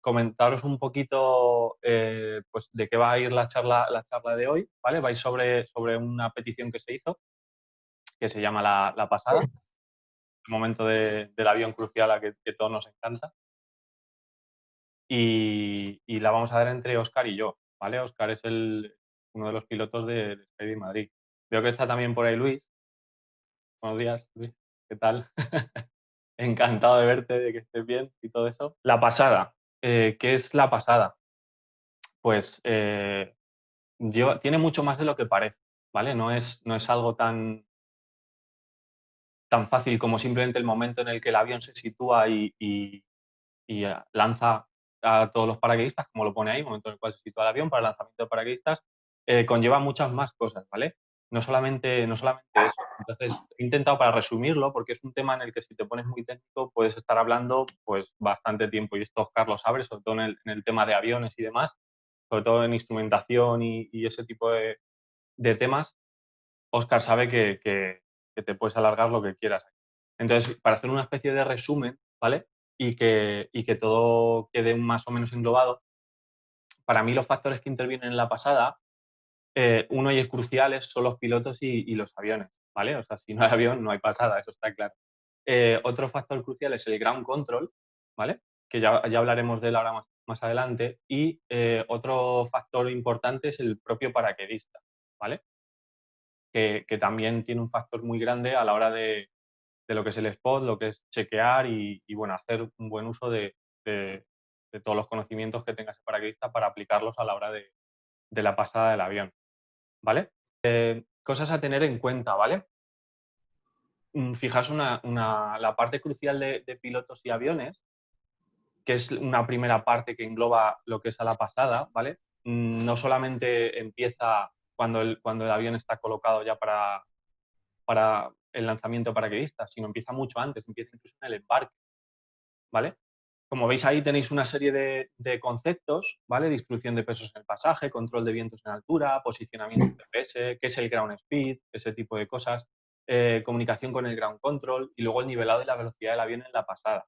comentaros un poquito pues de qué va a ir la charla de hoy, ¿vale? Va a ir sobre una petición que se hizo, que se llama la pasada, el momento del avión crucial a que todos nos encanta. Y la vamos a dar entre Óscar y yo, ¿vale? Óscar es uno de los pilotos de Sky de Madrid. Veo que está también por ahí Luis. Buenos días, Luis. ¿Qué tal? Encantado de verte, de que estés bien y todo eso. La pasada. ¿Qué es la pasada? Pues tiene mucho más de lo que parece, ¿vale? No es algo tan fácil como simplemente el momento en el que el avión se sitúa y lanza a todos los paracaidistas, como lo pone ahí, momento en el cual se sitúa el avión para el lanzamiento de paracaidistas, conlleva muchas más cosas, ¿vale? No solamente eso. Entonces, he intentado para resumirlo, porque es un tema en el que si te pones muy técnico puedes estar hablando pues bastante tiempo, y esto Oscar lo sabe, sobre todo en el tema de aviones y demás, sobre todo en instrumentación y ese tipo de temas. Oscar sabe que te puedes alargar lo que quieras. Entonces, para hacer una especie de resumen, ¿vale? Y que todo quede más o menos englobado, para mí los factores que intervienen en la pasada, uno y es crucial, son los pilotos y los aviones, ¿vale? O sea, si no hay avión, no hay pasada, eso está claro. Otro factor crucial es el ground control, ¿vale? Que ya hablaremos de él ahora más adelante. Y otro factor importante es el propio paracaidista, ¿vale? Que también tiene un factor muy grande a la hora de lo que es el spot, lo que es chequear y bueno, hacer un buen uso de- de todos los conocimientos que tenga ese paracaidista para aplicarlos a la hora de la pasada del avión, ¿vale? Cosas a tener en cuenta, ¿vale? Fijaos la parte crucial de pilotos y aviones, que es una primera parte que engloba lo que es a la pasada, ¿vale? No solamente empieza cuando el avión está colocado ya para el lanzamiento de paracaidistas, sino empieza mucho antes, empieza incluso en el embarque, ¿vale? Como veis ahí tenéis una serie de conceptos, ¿vale? Distribución de pesos en el pasaje, control de vientos en altura, posicionamiento GPS, qué es el ground speed, ese tipo de cosas, comunicación con el ground control y luego el nivelado y la velocidad del avión en la pasada.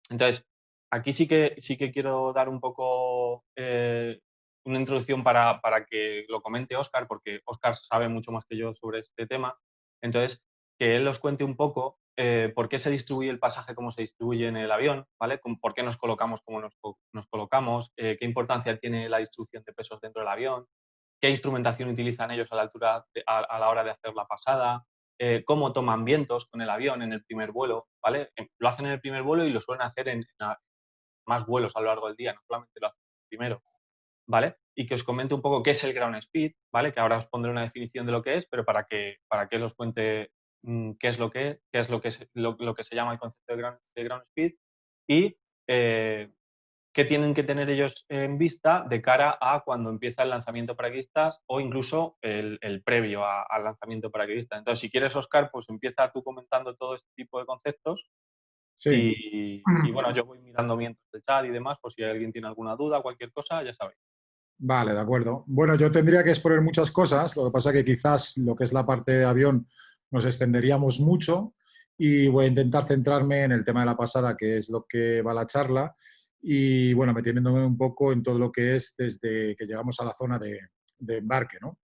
Entonces, aquí sí que quiero dar un poco una introducción para que lo comente Óscar, porque Óscar sabe mucho más que yo sobre este tema. Entonces, que él os cuente un poco por qué se distribuye el pasaje como se distribuye en el avión, ¿vale? Por qué nos colocamos como nos colocamos, qué importancia tiene la distribución de pesos dentro del avión, qué instrumentación utilizan ellos a la hora de hacer la pasada, cómo toman vientos con el avión en el primer vuelo, ¿vale? Lo hacen en el primer vuelo y lo suelen hacer en más vuelos a lo largo del día, no solamente lo hacen en el primero, ¿vale? Y que os comente un poco qué es el ground speed, ¿vale? Que ahora os pondré una definición de lo que es, pero para que él os cuente qué es lo que lo que se llama el concepto de ground speed y eh, qué tienen que tener ellos en vista de cara a cuando empieza el lanzamiento de paracaidistas o incluso el previo al lanzamiento de paracaidistas. Entonces, si quieres, Oscar, pues empieza tú comentando todo este tipo de conceptos Sí, y bueno, yo voy mirando mientras el chat y demás, por si alguien tiene alguna duda, cualquier cosa, ya sabéis. vale, de acuerdo. Bueno, yo tendría que exponer muchas cosas, lo que pasa que quizás lo que es la parte de avión nos extenderíamos mucho y voy a intentar centrarme en el tema de la pasada, que es lo que va la charla, y bueno, metiéndome un poco en todo lo que es desde que llegamos a la zona de embarque, ¿no?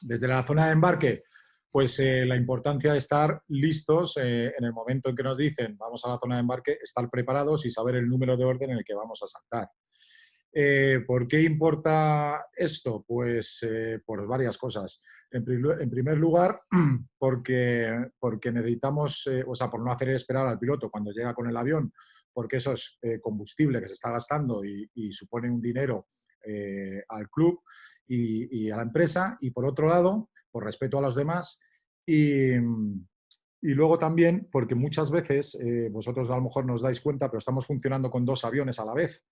Desde la zona de embarque, pues la importancia de estar listos en el momento en que nos dicen vamos a la zona de embarque, estar preparados y saber el número de orden en el que vamos a saltar. ¿Por qué importa esto? Pues por varias cosas. En primer lugar, porque necesitamos, o sea, por no hacer esperar al piloto cuando llega con el avión, porque eso es combustible que se está gastando y supone un dinero al club y a la empresa. Y por otro lado, por respeto a los demás. Y luego también, porque muchas veces, vosotros a lo mejor no os dais cuenta, pero estamos funcionando con dos aviones a la vez.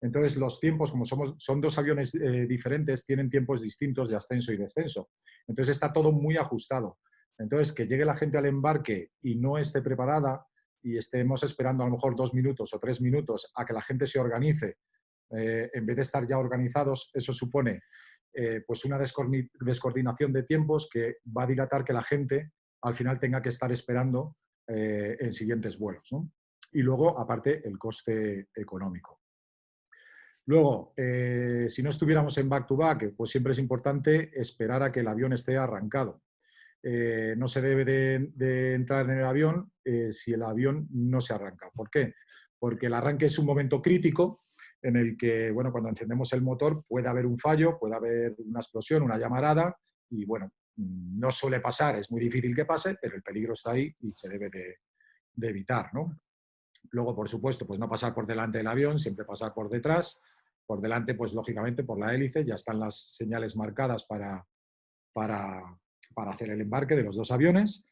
Entonces, los tiempos, como son dos aviones diferentes, tienen tiempos distintos de ascenso y descenso. Entonces, está todo muy ajustado. Entonces, que llegue la gente al embarque y no esté preparada y estemos esperando a lo mejor 2 minutos o 3 minutos a que la gente se organice, en vez de estar ya organizados, eso supone pues una descoordinación de tiempos que va a dilatar que la gente al final tenga que estar esperando en siguientes vuelos, ¿no? y luego, aparte, el coste económico. Luego, si no estuviéramos en back-to-back, pues siempre es importante esperar a que el avión esté arrancado. No se debe de entrar en el avión si el avión no se arranca. ¿Por qué? Porque el arranque es un momento crítico en el que, bueno, cuando encendemos el motor puede haber un fallo, puede haber una explosión, una llamarada y, bueno, no suele pasar, es muy difícil que pase, pero el peligro está ahí y se debe de evitar, ¿no? Luego, por supuesto, pues no pasar por delante del avión, siempre pasar por detrás. Por delante, pues lógicamente por la hélice, ya están las señales marcadas para, para hacer el embarque de los dos aviones.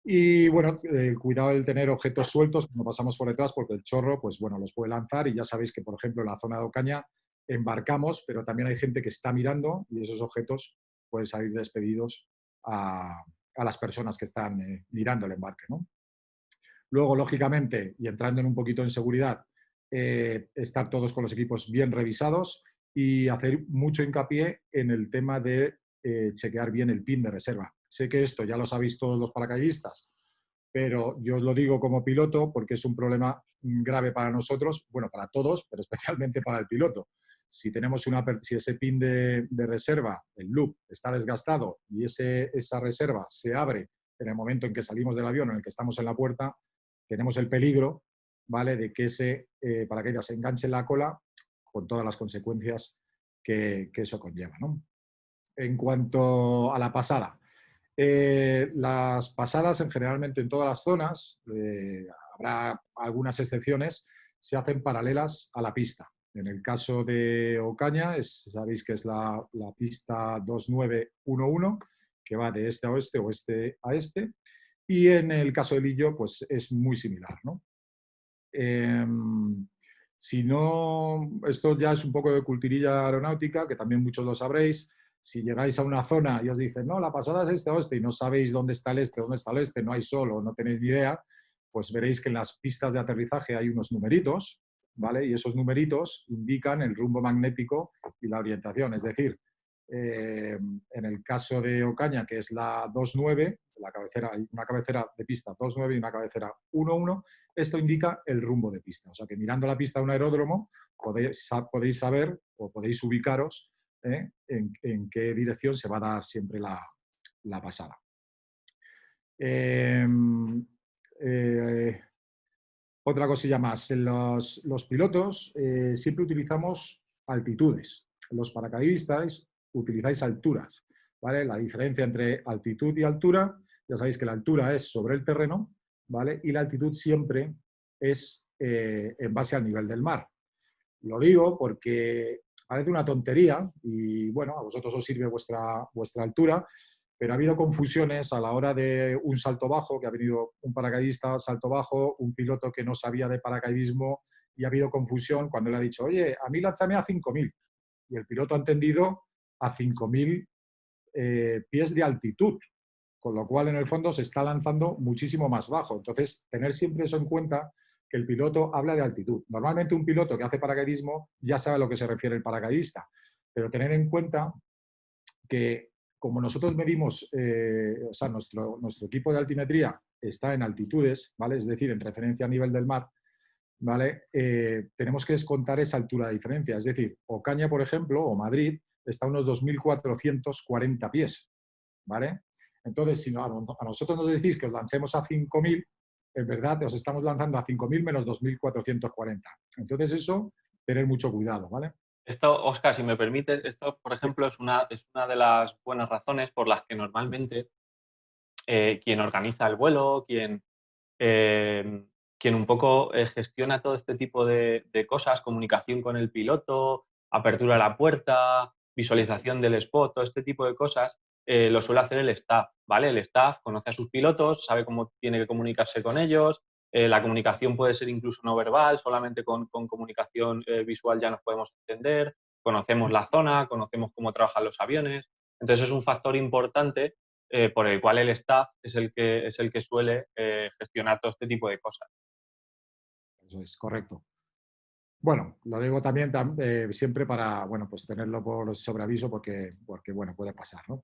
Y bueno, el cuidado del tener objetos sueltos cuando pasamos por detrás, porque el chorro, pues bueno, los puede lanzar y ya sabéis que, por ejemplo, en la zona de Ocaña embarcamos, pero también hay gente que está mirando y esos objetos pueden salir despedidos a las personas que están mirando el embarque, ¿no? Luego, lógicamente, y entrando en un poquito en seguridad, estar todos con los equipos bien revisados y hacer mucho hincapié en el tema de chequear bien el PIN de reserva. Sé que esto ya lo sabéis todos los paracaidistas, pero yo os lo digo como piloto porque es un problema grave para nosotros, bueno, para todos, pero especialmente para el piloto. Si tenemos si ese PIN de reserva, el loop, está desgastado y esa reserva se abre en el momento en que salimos del avión, en el que estamos en la puerta, tenemos el peligro, ¿vale?, de que ese paracaídas se enganche en la cola con todas las consecuencias que eso conlleva, ¿no? En cuanto a la pasada, las pasadas generalmente en todas las zonas, habrá algunas excepciones, se hacen paralelas a la pista. En el caso de Ocaña, sabéis que es la pista 2911, que va de este a oeste, oeste a este, y en el caso de Lillo, pues es muy similar, ¿no? Si no, esto ya es un poco de culturilla aeronáutica, que también muchos lo sabréis. Si llegáis a una zona y os dicen, no, la pasada es este oeste y no sabéis dónde está el este, dónde está el oeste, no hay sol o no tenéis ni idea, pues veréis que en las pistas de aterrizaje hay unos numeritos, ¿vale? Y esos numeritos indican el rumbo magnético y la orientación. Es decir, en el caso de Ocaña, que es la 29, la cabecera, hay una cabecera de pista 29 y una cabecera 11, esto indica el rumbo de pista. O sea que mirando la pista de un aeródromo podéis saber o podéis ubicaros en qué dirección se va a dar siempre la pasada. Otra cosilla más, los pilotos siempre utilizamos altitudes. Los paracaidistas utilizáis alturas, ¿vale? La diferencia entre altitud y altura, ya sabéis que la altura es sobre el terreno, ¿vale? Y la altitud siempre es en base al nivel del mar. Lo digo porque parece una tontería y, bueno, a vosotros os sirve vuestra altura, pero ha habido confusiones a la hora de un salto bajo, que ha venido un paracaidista, salto bajo, un piloto que no sabía de paracaidismo y ha habido confusión cuando le ha dicho, oye, a mí lánzame a 5.000. Y el piloto ha entendido a 5.000 pies de altitud, con lo cual en el fondo se está lanzando muchísimo más bajo. Entonces, tener siempre eso en cuenta, que el piloto habla de altitud. Normalmente un piloto que hace paracaidismo ya sabe a lo que se refiere el paracaidista, pero tener en cuenta que como nosotros medimos, o sea, nuestro equipo de altimetría está en altitudes, ¿vale? Es decir, en referencia a nivel del mar, ¿vale? Tenemos que descontar esa altura de diferencia. Es decir, Ocaña, por ejemplo, o Madrid, está a unos 2.440 pies, ¿vale? Entonces, si a nosotros nos decís que os lancemos a 5.000, en verdad os estamos lanzando a 5.000 menos 2.440. Entonces, eso, tener mucho cuidado, ¿vale? Esto, Óscar, si me permites, esto, por ejemplo, es una de las buenas razones por las que normalmente quien organiza el vuelo, eh, quien un poco gestiona todo este tipo de cosas, comunicación con el piloto, apertura de la puerta, visualización del spot, todo este tipo de cosas, lo suele hacer el staff, ¿vale? El staff conoce a sus pilotos, sabe cómo tiene que comunicarse con ellos, la comunicación puede ser incluso no verbal, solamente con comunicación visual ya nos podemos entender, conocemos la zona, conocemos cómo trabajan los aviones, entonces es un factor importante por el cual el staff es el que suele gestionar todo este tipo de cosas. Eso es correcto. Bueno, lo digo también siempre para, bueno, pues tenerlo por sobreaviso porque bueno, puede pasar, ¿no?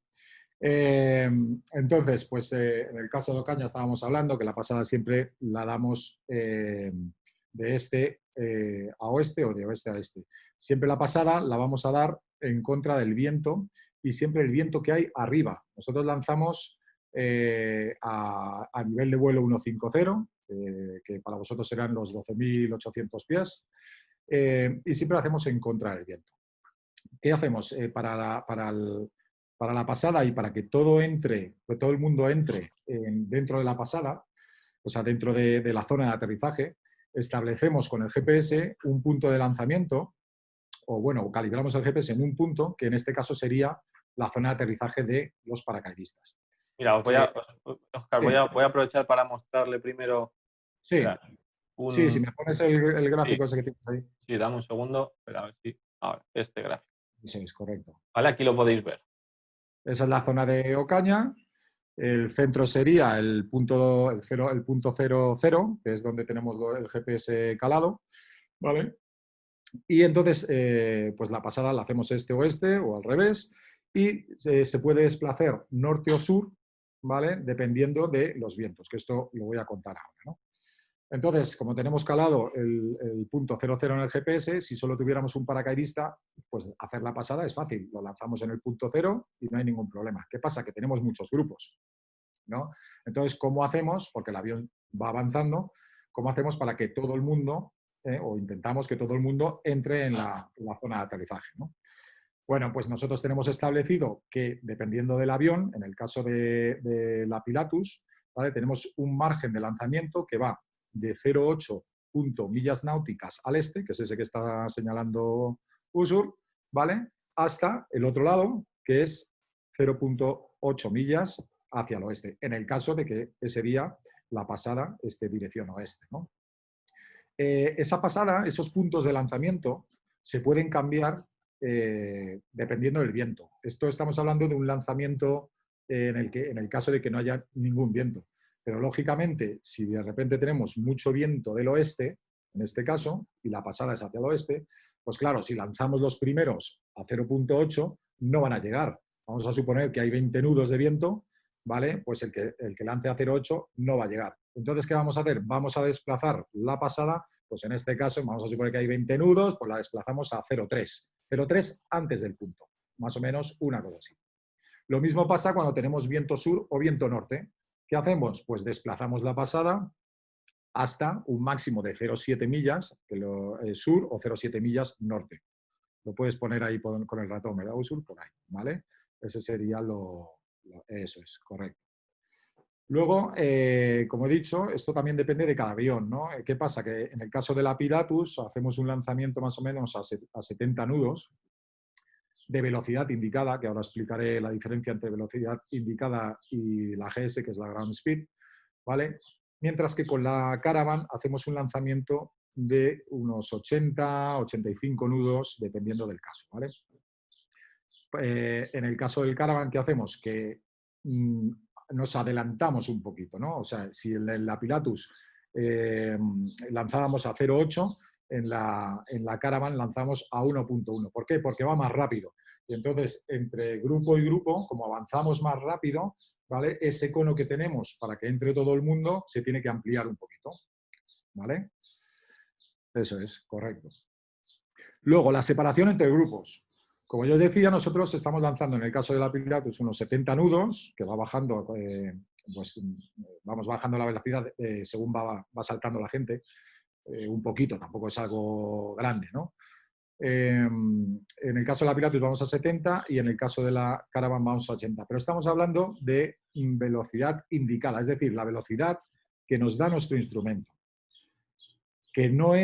Entonces, pues en el caso de Ocaña estábamos hablando que la pasada siempre la damos de este a oeste o de oeste a este. Siempre la pasada la vamos a dar en contra del viento y siempre el viento que hay arriba. Nosotros lanzamos a nivel de vuelo 150, que para vosotros serán los 12.800 pies, y siempre lo hacemos en contra del viento. ¿Qué hacemos para la pasada y para que todo entre, que todo el mundo entre dentro de la pasada, o sea, dentro de la zona de aterrizaje? Establecemos con el GPS un punto de lanzamiento, o bueno, calibramos el GPS en un punto, que en este caso sería la zona de aterrizaje de los paracaidistas. Mira, Oscar, Sí, voy a aprovechar para mostrarle primero. sí, Espera, sí, si me pones el sí, gráfico ese que tienes ahí. sí, dame un segundo. Espera, a ver si. Ahora, este gráfico. Eso es correcto. Vale, aquí lo podéis ver. Esa es la zona de Ocaña. El centro sería el punto 00, que es donde tenemos el GPS calado, ¿vale? Y entonces, pues la pasada la hacemos este-oeste o al revés, y se puede desplazar norte o sur, ¿vale? Dependiendo de los vientos, que esto lo voy a contar ahora, ¿no? Entonces, como tenemos calado el punto 00 en el GPS, si solo tuviéramos un paracaidista, pues hacer la pasada es fácil. Lo lanzamos en el punto 0 y no hay ningún problema. ¿Qué pasa? Que tenemos muchos grupos, ¿no? Entonces, ¿cómo hacemos? Porque el avión va avanzando, ¿cómo hacemos para que todo el mundo, o intentamos que todo el mundo entre en la zona de aterrizaje, ¿no? Bueno, pues nosotros tenemos establecido que, dependiendo del avión, en el caso de la Pilatus, ¿vale? Tenemos un margen de lanzamiento que va de 0,8 millas náuticas al este, que es ese que está señalando Usur, ¿vale? Hasta el otro lado, que es 0,8 millas hacia el oeste, en el caso de que ese día la pasada esté dirección oeste, ¿no? Esa pasada, esos puntos de lanzamiento, se pueden cambiar dependiendo del viento. Esto estamos hablando de un lanzamiento en el caso de que no haya ningún viento. Pero lógicamente, si de repente tenemos mucho viento del oeste, en este caso, y la pasada es hacia el oeste, pues claro, si lanzamos los primeros a 0,8, no van a llegar. Vamos a suponer que hay 20 nudos de viento, ¿vale? Pues el que lance a 0,8 no va a llegar. Entonces, ¿qué vamos a hacer? Vamos a desplazar la pasada, pues en este caso, vamos a suponer que hay 20 nudos, pues la desplazamos a 0,3. 0,3 antes del punto, más o menos una cosa así. Lo mismo pasa cuando tenemos viento sur o viento norte. ¿Qué hacemos? Pues desplazamos la pasada hasta un máximo de 0,7 millas sur o 0,7 millas norte. Lo puedes poner ahí con el ratón, ¿verdad, Usur? Por ahí, ¿vale? Ese sería eso es, correcto. Luego, como he dicho, esto también depende de cada avión, ¿no? ¿Qué pasa? Que en el caso de la Pilatus hacemos un lanzamiento más o menos a 70 nudos de velocidad indicada, que ahora explicaré la diferencia entre velocidad indicada y la GS, que es la ground speed, ¿vale? Mientras que con la Caravan hacemos un lanzamiento de unos 80, 85 nudos, dependiendo del caso, ¿vale? En el caso del Caravan, ¿qué hacemos? Que nos adelantamos un poquito, ¿no? O sea, si en la Pilatus lanzábamos a 0,8, en la Caravan lanzamos a 1,1. ¿Por qué? Porque va más rápido. Y entonces, entre grupo y grupo, como avanzamos más rápido, ¿vale? Ese cono que tenemos para que entre todo el mundo se tiene que ampliar un poquito, ¿vale? Eso es, correcto. Luego, la separación entre grupos. Como yo os decía, nosotros estamos lanzando, en el caso de la Pilatus, unos 70 nudos, que va bajando, pues vamos bajando la velocidad según va saltando la gente, un poquito, tampoco es algo grande, ¿no? En el caso de la Pilatus vamos a 70 y en el caso de la Caravan vamos a 80. Pero estamos hablando de velocidad indicada, es decir, la velocidad que nos da nuestro instrumento, que no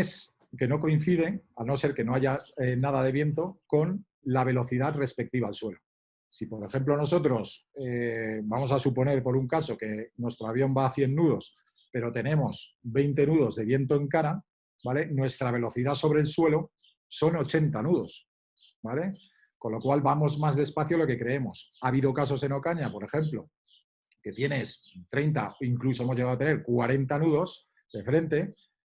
coincide, a no ser que no haya nada de viento, con la velocidad respectiva al suelo. Si, por ejemplo, nosotros vamos a suponer, por un caso, que nuestro avión va a 100 nudos, pero tenemos 20 nudos de viento en cara, ¿vale? Nuestra velocidad sobre el suelo son 80 nudos, ¿vale? Con lo cual vamos más despacio de lo que creemos. Ha habido casos en Ocaña, por ejemplo, que tienes 30, incluso hemos llegado a tener 40 nudos de frente,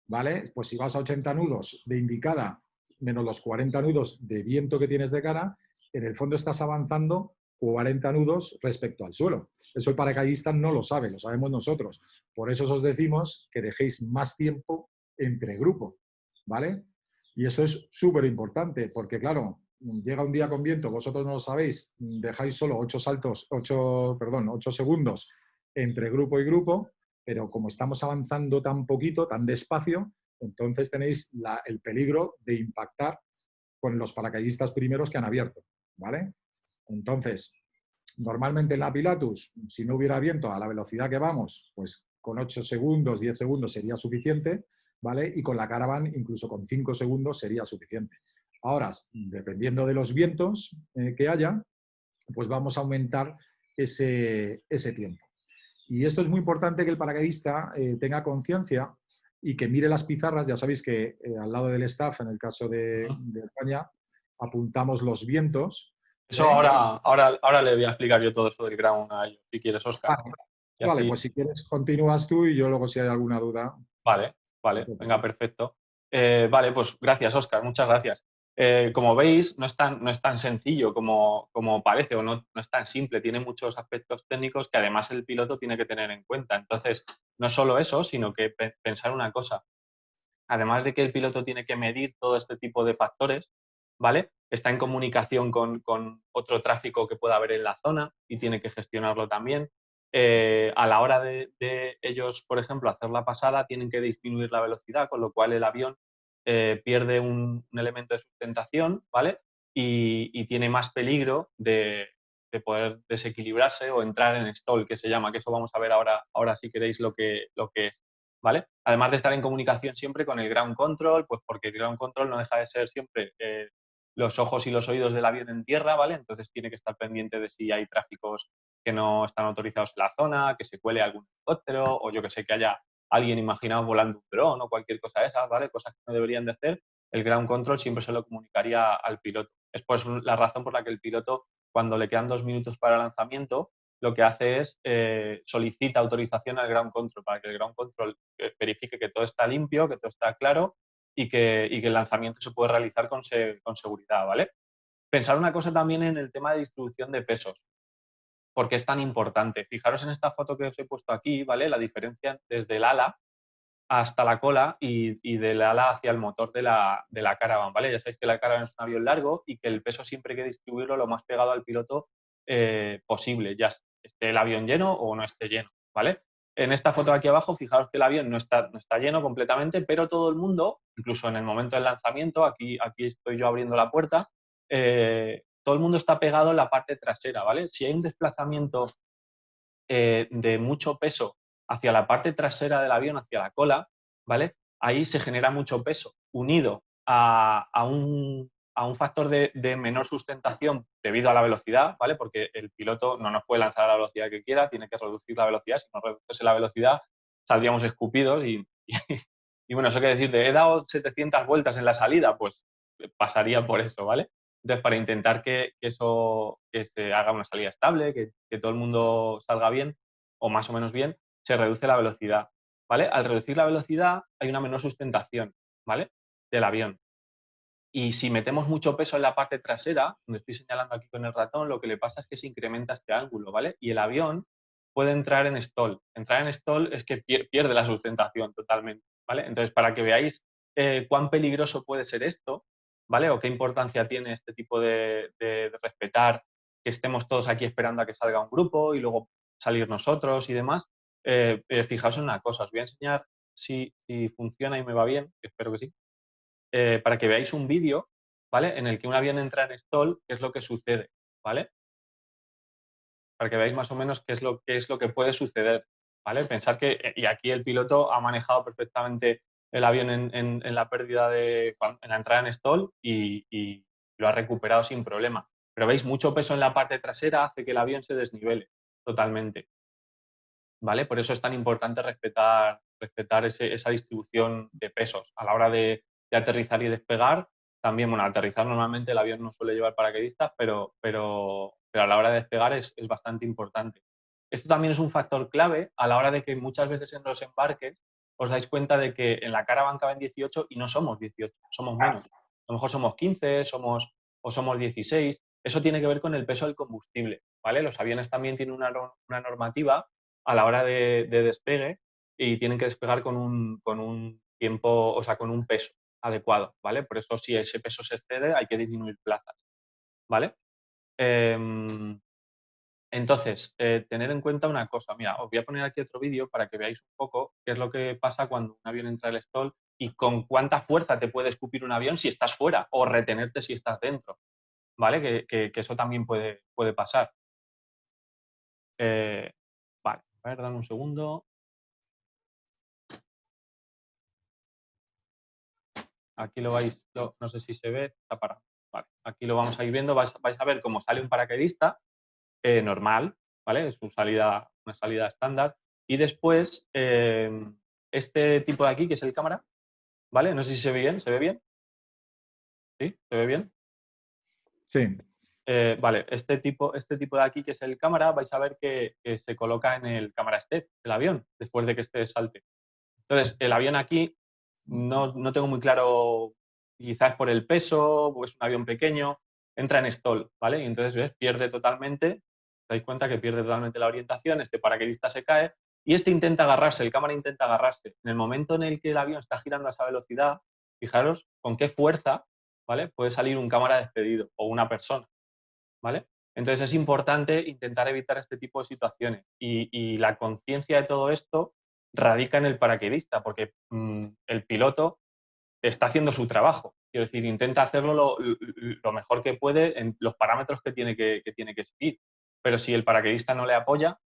¿vale? Pues si vas a 80 nudos de indicada menos los 40 nudos de viento que tienes de cara, en el fondo estás avanzando 40 nudos respecto al suelo. Eso el paracaidista no lo sabe, lo sabemos nosotros. Por eso os decimos que dejéis más tiempo entre grupo, ¿vale? Y eso es súper importante, porque claro, llega un día con viento, vosotros no lo sabéis, dejáis solo 8 segundos entre grupo y grupo, pero como estamos avanzando tan poquito, tan despacio, entonces tenéis el peligro de impactar con los paracaidistas primeros que han abierto, ¿vale? Entonces, normalmente en la Pilatus, si no hubiera viento a la velocidad que vamos, pues con 8 segundos, 10 segundos sería suficiente, ¿vale? Y con la Caravan, incluso con 5 segundos sería suficiente. Ahora, dependiendo de los vientos que haya, pues vamos a aumentar ese tiempo. Y esto es muy importante que el paracaidista tenga conciencia y que mire las pizarras. Ya sabéis que al lado del staff, en el caso de España, apuntamos los vientos. Eso ahora le voy a explicar yo todo eso del ground a ellos, si quieres, Óscar. Vale, Y vale, así, pues si quieres continúas tú y yo luego si hay alguna duda. vale, venga, perfecto. Vale, pues gracias, Óscar, muchas gracias. Como veis, no es tan sencillo como parece o no es tan simple, tiene muchos aspectos técnicos que además el piloto tiene que tener en cuenta. Entonces, no solo eso, sino que pensar una cosa. Además de que el piloto tiene que medir todo este tipo de factores, ¿vale? Está en comunicación con otro tráfico que pueda haber en la zona y tiene que gestionarlo también. A la hora de ellos, por ejemplo, hacer la pasada, tienen que disminuir la velocidad, con lo cual el avión pierde un elemento de sustentación, ¿vale? Y tiene más peligro de poder desequilibrarse o entrar en stall, que se llama, que eso vamos a ver ahora si queréis lo que es. ¿Vale? Además de estar en comunicación siempre con el ground control, pues porque el ground control no deja de ser siempre los ojos y los oídos del avión en tierra, ¿vale? Entonces tiene que estar pendiente de si hay tráficos que no están autorizados en la zona, que se cuele algún helicóptero o yo que sé, que haya alguien imaginado volando un dron o cualquier cosa de esas, ¿vale? Cosas que no deberían de hacer, el ground control siempre se lo comunicaría al piloto. Es pues la razón por la que el piloto, cuando le quedan 2 minutos para el lanzamiento, lo que hace es solicita autorización al ground control para que el ground control verifique que todo está limpio, que todo está claro y que el lanzamiento se puede realizar con seguridad, ¿vale? Pensar una cosa también en el tema de distribución de pesos, porque es tan importante. Fijaros en esta foto que os he puesto aquí, ¿vale? La diferencia desde el ala hasta la cola y del ala hacia el motor de la Caravan, ¿vale? Ya sabéis que la Caravan es un avión largo y que el peso siempre hay que distribuirlo lo más pegado al piloto posible, ya esté el avión lleno o no esté lleno, ¿vale? En esta foto de aquí abajo, fijaros que el avión no está lleno completamente, pero todo el mundo, incluso en el momento del lanzamiento, aquí estoy yo abriendo la puerta, todo el mundo está pegado en la parte trasera, ¿vale? Si hay un desplazamiento de mucho peso hacia la parte trasera del avión, hacia la cola, ¿vale? Ahí se genera mucho peso, unido a un factor de menor sustentación debido a la velocidad, ¿vale? Porque el piloto no nos puede lanzar a la velocidad que quiera, tiene que reducir la velocidad. Si no reduce la velocidad, saldríamos escupidos y bueno, eso quiere decir, he dado 700 vueltas en la salida, pues pasaría por eso, ¿vale? Entonces, para intentar que se haga una salida estable, que todo el mundo salga bien o más o menos bien, se reduce la velocidad, ¿vale? Al reducir la velocidad hay una menor sustentación, ¿vale? Del avión. Y si metemos mucho peso en la parte trasera, donde estoy señalando aquí con el ratón, lo que le pasa es que se incrementa este ángulo, ¿vale? Y el avión puede entrar en stall. Entrar en stall es que pierde la sustentación totalmente, ¿vale? Entonces, para que veáis cuán peligroso puede ser esto, ¿vale? O qué importancia tiene este tipo de respetar que estemos todos aquí esperando a que salga un grupo y luego salir nosotros y demás. Fijaos en una cosa, os voy a enseñar si funciona y me va bien, que espero que sí, para que veáis un vídeo, ¿vale? En el que un avión entra en stall, qué es lo que sucede, ¿vale? Para que veáis más o menos qué es lo que puede suceder, ¿vale? Pensar que, y aquí el piloto ha manejado perfectamente el avión en la pérdida en la entrada en stall y lo ha recuperado sin problema. Pero veis, mucho peso en la parte trasera hace que el avión se desnivele totalmente, ¿vale? Por eso es tan importante respetar esa distribución de pesos. A la hora de aterrizar y despegar, también, bueno, al aterrizar normalmente el avión no suele llevar paracaidistas, pero a la hora de despegar es bastante importante. Esto también es un factor clave a la hora de que muchas veces en los embarques os dais cuenta de que en la Caravan caben 18 y no somos 18, somos menos. A lo mejor somos 15, somos 16. Eso tiene que ver con el peso del combustible. ¿vale? Los aviones también tienen una normativa a la hora de despegue y tienen que despegar con un tiempo, o sea, con un peso adecuado, ¿vale? Por eso, si ese peso se excede, hay que disminuir plazas, ¿vale? Entonces, tener en cuenta una cosa. Mira, os voy a poner aquí otro vídeo para que veáis un poco qué es lo que pasa cuando un avión entra al stall y con cuánta fuerza te puede escupir un avión si estás fuera o retenerte si estás dentro, ¿vale? Que eso también puede pasar. Vale, a ver, dame un segundo. Aquí lo vais, no sé si se ve, está parado. Vale, aquí lo vamos a ir viendo, vais a ver cómo sale un paracaidista normal, ¿vale? Es una salida estándar. Y después, este tipo de aquí, que es el cámara, ¿vale? No sé si se ve bien, ¿se ve bien? ¿Sí? ¿Se ve bien? Sí. Vale, este tipo de aquí, que es el cámara, vais a ver que se coloca en el cámara step del avión, después de que este salte. Entonces, el avión aquí no tengo muy claro, quizás por el peso, o es un avión pequeño, entra en stall, ¿vale? Y entonces, ¿ves? Pierde totalmente, te dais cuenta que pierde totalmente la orientación, este paracaidista se cae y este intenta agarrarse, el cámara intenta agarrarse. En el momento en el que el avión está girando a esa velocidad, fijaros con qué fuerza, ¿vale? Puede salir un cámara despedido o una persona, ¿vale? Entonces es importante intentar evitar este tipo de situaciones y la conciencia de todo esto radica en el paracaidista, porque el piloto está haciendo su trabajo. Quiero decir, intenta hacerlo lo mejor que puede en los parámetros que tiene que seguir. Pero si el paracaidista no le apoya,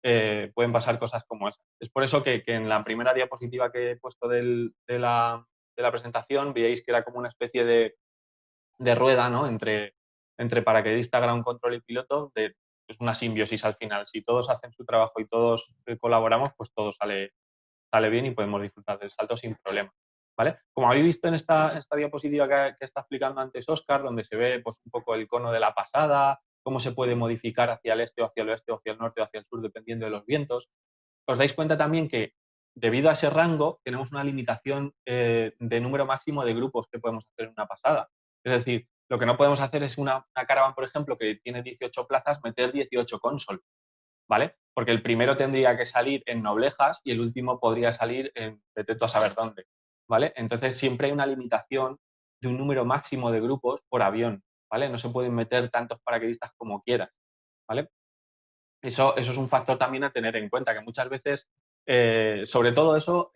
pueden pasar cosas como esas. Es por eso que en la primera diapositiva que he puesto de la presentación, veíais que era como una especie de rueda, ¿no? Entre paracaidista, ground control y piloto, es una simbiosis al final. Si todos hacen su trabajo y todos colaboramos, pues todo sale bien y podemos disfrutar del salto sin problema, ¿vale? Como habéis visto en esta diapositiva que está explicando antes Óscar, donde se ve pues, un poco el cono de la pasada, cómo se puede modificar hacia el este o hacia el oeste o hacia el norte o hacia el sur, dependiendo de los vientos, os dais cuenta también que debido a ese rango tenemos una limitación de número máximo de grupos que podemos hacer en una pasada. Es decir, lo que no podemos hacer es una caravan, por ejemplo, que tiene 18 plazas, meter 18 console, ¿vale? Porque el primero tendría que salir en Noblejas y el último podría salir en vete tú a saber dónde, ¿vale? Entonces siempre hay una limitación de un número máximo de grupos por avión, ¿vale? No se pueden meter tantos paracaidistas como quieras, ¿vale? Eso es un factor también a tener en cuenta, que muchas veces, sobre todo eso,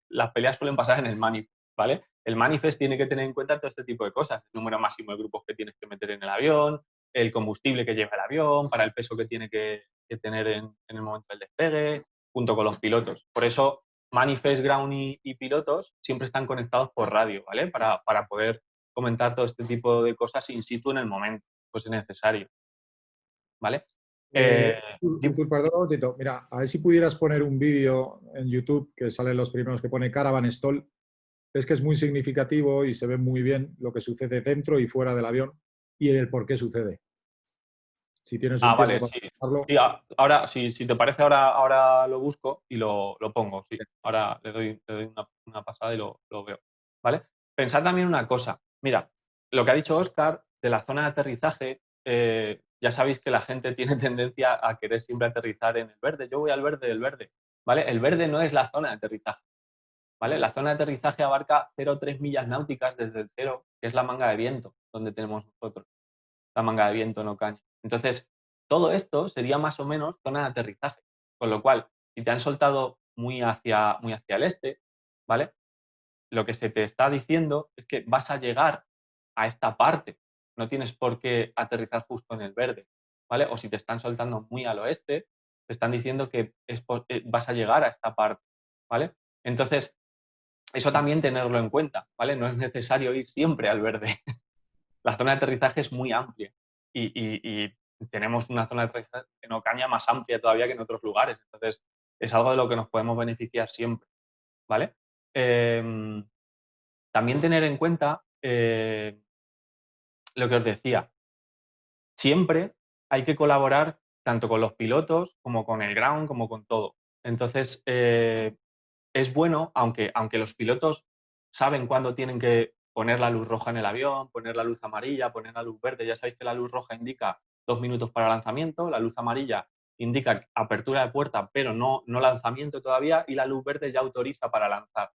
las peleas suelen pasar en el manifest, ¿vale? El manifest tiene que tener en cuenta todo este tipo de cosas, el número máximo de grupos que tienes que meter en el avión, el combustible que lleva el avión, para el peso que tiene que tener en el momento del despegue, junto con los pilotos. Por eso, manifest, ground y pilotos siempre están conectados por radio, ¿vale? Para poder comentar todo este tipo de cosas in situ en el momento, pues es necesario, ¿vale? Perdón un momentito. Mira, a ver si pudieras poner un vídeo en YouTube que salen los primeros que pone Caravan Stall. Es que es muy significativo y se ve muy bien lo que sucede dentro y fuera del avión y el por qué sucede. Si tienes un tiempo Vale, para sí. pasarlo. Sí, ahora, si te parece, ahora lo busco y lo pongo, sí. Ahora le doy una pasada y lo veo. ¿Vale? Pensad también una cosa. Mira, lo que ha dicho Óscar de la zona de aterrizaje, ya sabéis que la gente tiene tendencia a querer siempre aterrizar en el verde. Yo voy al verde, el verde. ¿Vale? El verde no es la zona de aterrizaje. ¿Vale? La zona de aterrizaje abarca 0,3 millas náuticas desde el cero, que es la manga de viento, donde tenemos nosotros. La manga de viento, no caña. Entonces, todo esto sería más o menos zona de aterrizaje. Con lo cual, si te han soltado muy hacia el este, ¿vale? Lo que se te está diciendo es que vas a llegar a esta parte. No tienes por qué aterrizar justo en el verde, ¿vale? O si te están soltando muy al oeste, te están diciendo que vas a llegar a esta parte, ¿vale? Entonces, eso también tenerlo en cuenta, ¿vale? No es necesario ir siempre al verde. La zona de aterrizaje es muy amplia y tenemos una zona de aterrizaje en Ocaña más amplia todavía que en otros lugares. Entonces, es algo de lo que nos podemos beneficiar siempre, ¿vale? También tener en cuenta lo que os decía. Siempre hay que colaborar tanto con los pilotos como con el ground, como con todo. Entonces, es bueno, aunque los pilotos saben cuándo tienen que poner la luz roja en el avión, poner la luz amarilla, poner la luz verde. Ya sabéis que la luz roja indica 2 minutos para lanzamiento, la luz amarilla indica apertura de puerta, pero no lanzamiento todavía, y la luz verde ya autoriza para lanzar.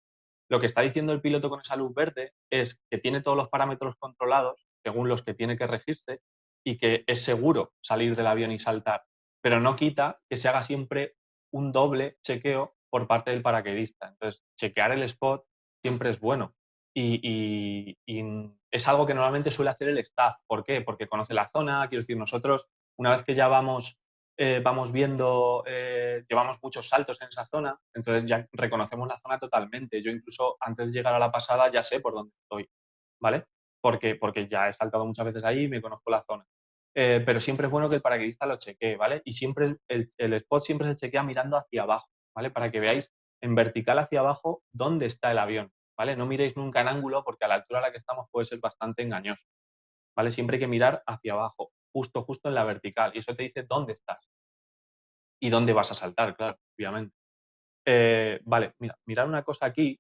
Lo que está diciendo el piloto con esa luz verde es que tiene todos los parámetros controlados según los que tiene que regirse y que es seguro salir del avión y saltar, pero no quita que se haga siempre un doble chequeo por parte del paracaidista. Entonces, chequear el spot siempre es bueno y es algo que normalmente suele hacer el staff. ¿Por qué? Porque conoce la zona. Quiero decir, nosotros, una vez que ya vamos viendo, llevamos muchos saltos en esa zona, entonces ya reconocemos la zona totalmente. Yo incluso antes de llegar a la pasada ya sé por dónde estoy, ¿vale? Porque ya he saltado muchas veces ahí y me conozco la zona. Pero siempre es bueno que el paracaidista lo chequee, ¿vale? Y siempre el spot siempre se chequea mirando hacia abajo, ¿vale? Para que veáis en vertical hacia abajo dónde está el avión, ¿vale? No miréis nunca en ángulo porque a la altura a la que estamos puede ser bastante engañoso, ¿vale? Siempre hay que mirar hacia abajo, justo en la vertical, y eso te dice dónde estás y dónde vas a saltar, claro, obviamente. Vale, mira, mirad una cosa aquí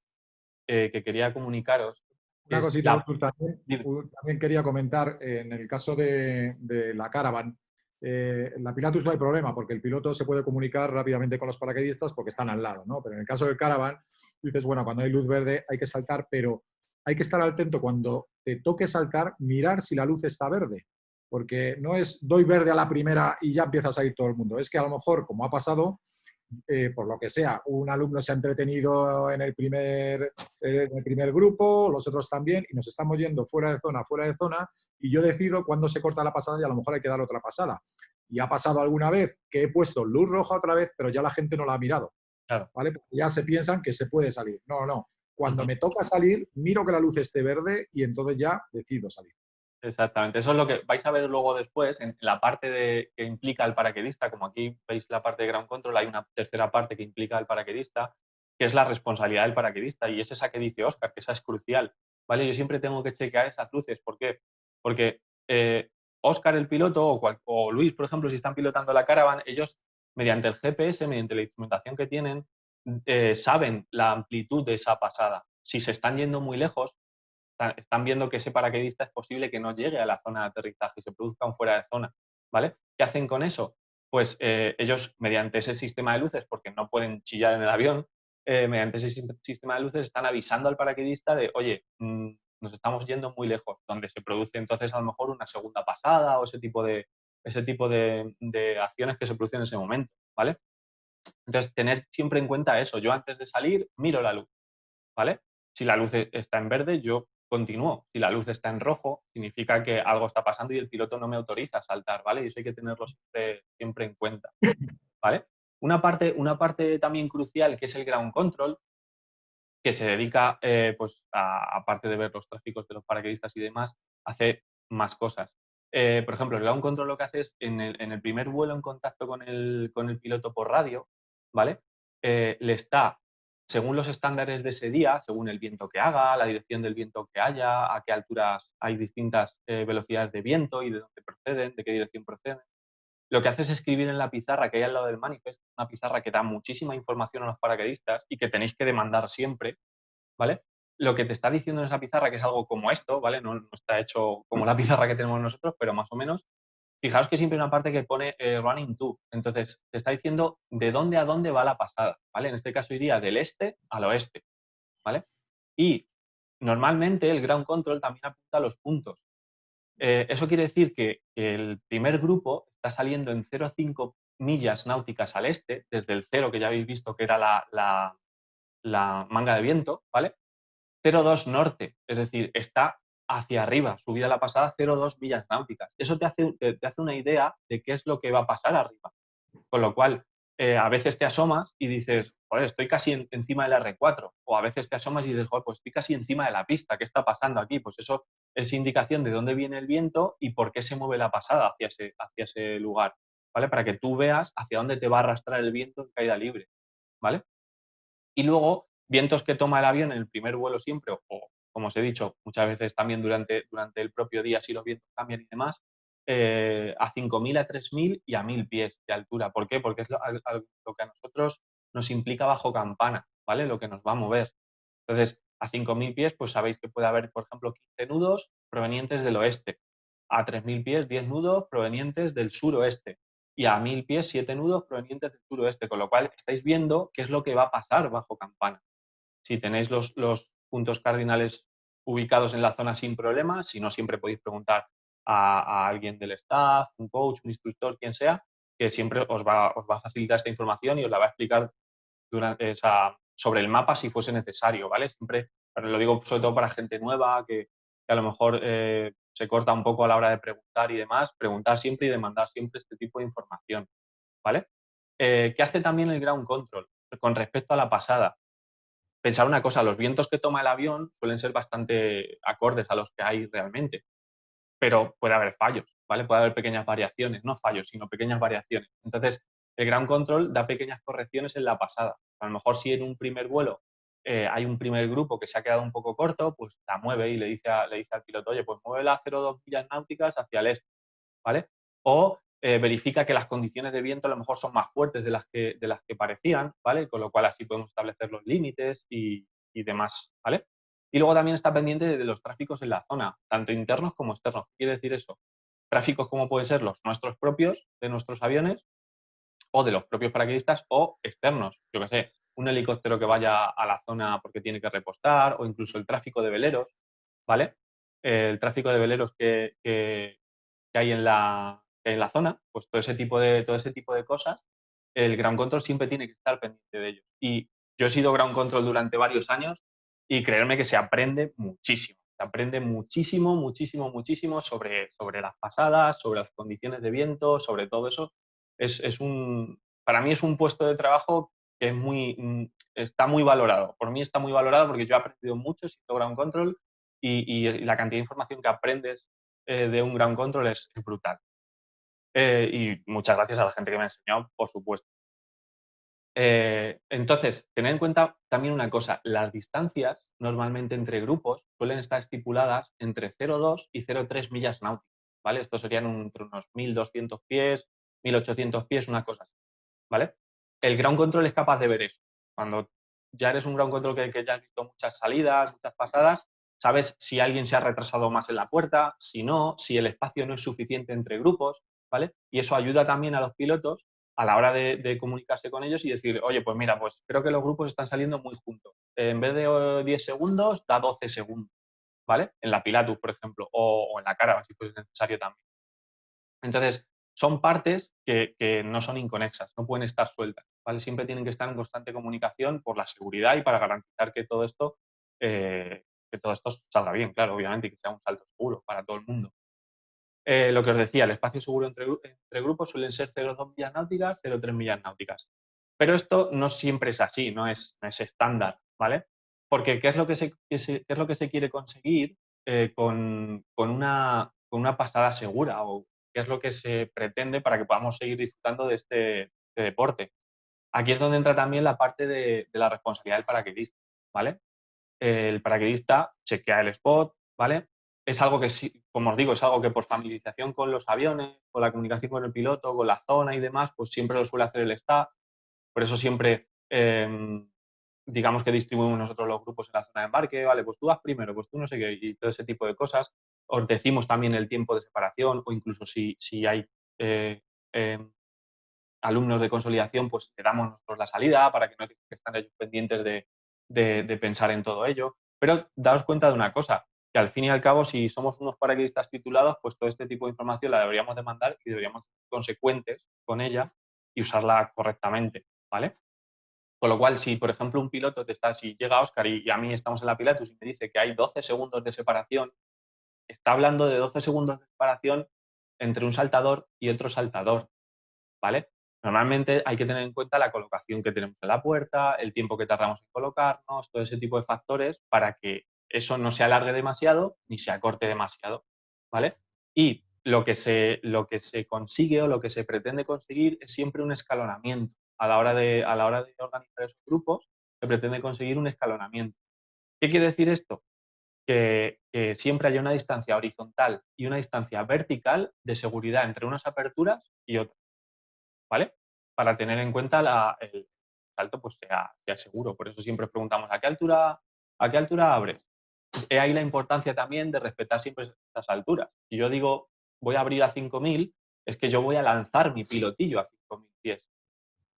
que quería comunicaros, que Una es cosita, la... Artur, también quería comentar, en el caso de la Caravan, la Pilatus no hay problema, porque el piloto se puede comunicar rápidamente con los paracaidistas porque están al lado, ¿no? Pero en el caso del Caravan, dices, bueno, cuando hay luz verde hay que saltar, pero hay que estar atento cuando te toque saltar, mirar si la luz está verde, porque no es doy verde a la primera y ya empieza a salir todo el mundo, es que a lo mejor, como ha pasado, por lo que sea, un alumno se ha entretenido en el primer grupo, los otros también, y nos estamos yendo fuera de zona, y yo decido cuándo se corta la pasada y a lo mejor hay que dar otra pasada. Y ha pasado alguna vez que he puesto luz roja otra vez, pero ya la gente no la ha mirado, Claro. ¿vale? Porque ya se piensan que se puede salir. No, no. Cuando Ujú. me toca salir, miro que la luz esté verde y entonces ya decido salir. Exactamente, eso es lo que vais a ver luego después en la parte que implica al paracaidista. Como aquí veis la parte de ground control, hay una tercera parte que implica al paracaidista, que es la responsabilidad del paracaidista, y es esa que dice Óscar, que esa es crucial, ¿vale? Yo siempre tengo que chequear esas luces. ¿Por qué? Porque Óscar, el piloto, o Luis, por ejemplo, si están pilotando la Caravan, ellos, mediante el GPS, mediante la instrumentación que tienen, saben la amplitud de esa pasada. Si se están yendo muy lejos, están viendo que ese paracaidista es posible que no llegue a la zona de aterrizaje y se produzca un fuera de zona, ¿vale? ¿Qué hacen con eso? Pues ellos, mediante ese sistema de luces, porque no pueden chillar en el avión, mediante ese sistema de luces están avisando al paracaidista de, oye, nos estamos yendo muy lejos, donde se produce entonces a lo mejor una segunda pasada o ese tipo de acciones que se producen en ese momento, ¿vale? Entonces, tener siempre en cuenta eso. Yo antes de salir miro la luz, ¿vale? Si la luz está en verde, yo continúo. Si la luz está en rojo, significa que algo está pasando y el piloto no me autoriza a saltar, ¿vale? Y eso hay que tenerlo siempre en cuenta, ¿vale? Una parte también crucial, que es el ground control, que se dedica, pues, aparte de ver los tráficos de los paracaidistas y demás, hace más cosas. Por ejemplo, el ground control lo que hace es, en el primer vuelo en contacto con el piloto por radio, ¿vale? Le está, según los estándares de ese día, según el viento que haga, la dirección del viento que haya, a qué alturas hay distintas velocidades de viento y de dónde proceden, de qué dirección proceden, lo que hace es escribir en la pizarra que hay al lado del manifest, una pizarra que da muchísima información a los paracaidistas y que tenéis que demandar siempre, ¿vale? Lo que te está diciendo en esa pizarra, que es algo como esto, ¿vale? No está hecho como la pizarra que tenemos nosotros, pero más o menos. Fijaos que siempre hay una parte que pone running to. Entonces, te está diciendo de dónde a dónde va la pasada, ¿vale? En este caso iría del este al oeste, ¿vale? Y normalmente el ground control también apunta a los puntos. Eso quiere decir que el primer grupo está saliendo en 0,5 millas náuticas al este, desde el cero que ya habéis visto que era la manga de viento, ¿vale? 0,2 norte, es decir, está hacia arriba, subida a la pasada 0,2 millas náuticas. Eso te hace una idea de qué es lo que va a pasar arriba. Con lo cual, a veces te asomas y dices, joder, estoy casi encima del R4. O a veces te asomas y dices, joder, pues estoy casi encima de la pista. ¿Qué está pasando aquí? Pues eso es indicación de dónde viene el viento y por qué se mueve la pasada hacia ese lugar, ¿vale? Para que tú veas hacia dónde te va a arrastrar el viento en caída libre, ¿vale? Y luego, vientos que toma el avión en el primer vuelo siempre, o como os he dicho, muchas veces también durante el propio día, si los vientos cambian y demás, a 5.000, a 3.000 y a 1.000 pies de altura. ¿Por qué? Porque es lo que a nosotros nos implica bajo campana, ¿vale? Lo que nos va a mover. Entonces, a 5.000 pies, pues sabéis que puede haber, por ejemplo, 15 nudos provenientes del oeste. a 3.000 pies 10 nudos provenientes del suroeste y a 1.000 pies 7 nudos provenientes del suroeste, con lo cual estáis viendo qué es lo que va a pasar bajo campana. Si tenéis los puntos cardinales ubicados en la zona sin problema, si no, siempre podéis preguntar a alguien del staff, un coach, un instructor, quien sea, que siempre os va a facilitar esta información y os la va a explicar sobre el mapa si fuese necesario, ¿vale? Siempre, pero lo digo sobre todo para gente nueva que a lo mejor se corta un poco a la hora de preguntar y demás, preguntar siempre y demandar siempre este tipo de información, ¿vale? ¿Qué hace también el ground control con respecto a la pasada? Pensar una cosa, los vientos que toma el avión suelen ser bastante acordes a los que hay realmente, pero puede haber fallos, ¿vale? Puede haber pequeñas variaciones, no fallos, sino pequeñas variaciones. Entonces, el ground control da pequeñas correcciones en la pasada. A lo mejor si en un primer vuelo hay un primer grupo que se ha quedado un poco corto, pues la mueve y le dice al piloto, oye, pues muévela a 0,2 millas náuticas hacia el este, ¿vale? O verifica que las condiciones de viento a lo mejor son más fuertes de las que parecían, ¿vale? Con lo cual así podemos establecer los límites y demás, ¿vale? Y luego también está pendiente de los tráficos en la zona, tanto internos como externos. ¿Qué quiere decir eso? Tráficos como pueden ser los nuestros propios, de nuestros aviones, o de los propios paracaidistas, o externos. Yo qué sé, un helicóptero que vaya a la zona porque tiene que repostar, o incluso el tráfico de veleros, ¿vale? El tráfico de veleros que hay en la zona, pues todo ese tipo de cosas, el ground control siempre tiene que estar pendiente de ellos. Y yo he sido ground control durante varios años y creerme que se aprende muchísimo. Se aprende muchísimo, muchísimo, muchísimo sobre las pasadas, sobre las condiciones de viento, sobre todo eso. Para mí es un puesto de trabajo que está muy valorado. Por mí está muy valorado porque yo he aprendido mucho siendo ground control y la cantidad de información que aprendes de un ground control es brutal. Y muchas gracias a la gente que me ha enseñado, por supuesto. Entonces, tened en cuenta también una cosa, las distancias normalmente entre grupos suelen estar estipuladas entre 0,2 y 0,3 millas náuticas, ¿vale? Esto serían entre unos 1.200 pies, 1.800 pies, una cosa así, ¿vale? El ground control es capaz de ver eso. Cuando ya eres un ground control que ya has visto muchas salidas, muchas pasadas, sabes si alguien se ha retrasado más en la puerta, si no, si el espacio no es suficiente entre grupos, ¿vale? Y eso ayuda también a los pilotos a la hora de comunicarse con ellos y decir, oye, pues mira, pues creo que los grupos están saliendo muy juntos. En vez de 10 segundos, da 12 segundos, ¿vale? En la Pilatus, por ejemplo, o en la cara, si fuese necesario también. Entonces, son partes que no son inconexas, no pueden estar sueltas, ¿vale? Siempre tienen que estar en constante comunicación por la seguridad y para garantizar que todo esto salga bien, claro, obviamente, y que sea un salto seguro para todo el mundo. Lo que os decía, el espacio seguro entre grupos suelen ser 0,2 millas náuticas, 0,3 millas náuticas. Pero esto no siempre es así, no es estándar, ¿vale? Porque ¿qué es lo que qué es lo que se quiere conseguir con una pasada segura? ¿O qué es lo que se pretende para que podamos seguir disfrutando de este deporte? Aquí es donde entra también la parte de la responsabilidad del paracaidista, ¿vale? El paracaidista chequea el spot, ¿vale? Es algo que, sí, como os digo, es algo que por familiarización con los aviones, con la comunicación con el piloto, con la zona y demás, pues siempre lo suele hacer el staff. Por eso siempre, digamos que distribuimos nosotros los grupos en la zona de embarque, ¿vale? Pues tú vas primero, pues tú no sé qué, y todo ese tipo de cosas. Os decimos también el tiempo de separación o incluso si hay eh, eh, alumnos de consolidación, pues le damos nosotros la salida para que no tengan que estar ellos pendientes de pensar en todo ello. Pero daos cuenta de una cosa, que al fin y al cabo, si somos unos paracaidistas titulados, pues todo este tipo de información la deberíamos de mandar y deberíamos ser consecuentes con ella y usarla correctamente, ¿vale? Con lo cual, si por ejemplo un piloto si llega Oscar y a mí estamos en la Pilatus y me dice que hay 12 segundos de separación, está hablando de 12 segundos de separación entre un saltador y otro saltador, ¿vale? Normalmente hay que tener en cuenta la colocación que tenemos en la puerta, el tiempo que tardamos en colocarnos, todo ese tipo de factores para que eso no se alargue demasiado ni se acorte demasiado, ¿vale? Y lo que se consigue o lo que se pretende conseguir es siempre un escalonamiento. A la hora de organizar esos grupos, se pretende conseguir un escalonamiento. ¿Qué quiere decir esto? Que siempre haya una distancia horizontal y una distancia vertical de seguridad entre unas aperturas y otras, ¿vale? Para tener en cuenta el salto pues sea seguro. Por eso siempre preguntamos a qué altura abres. He ahí la importancia también de respetar siempre esas alturas. Si yo digo voy a abrir a 5.000, es que yo voy a lanzar mi pilotillo a 5.000 pies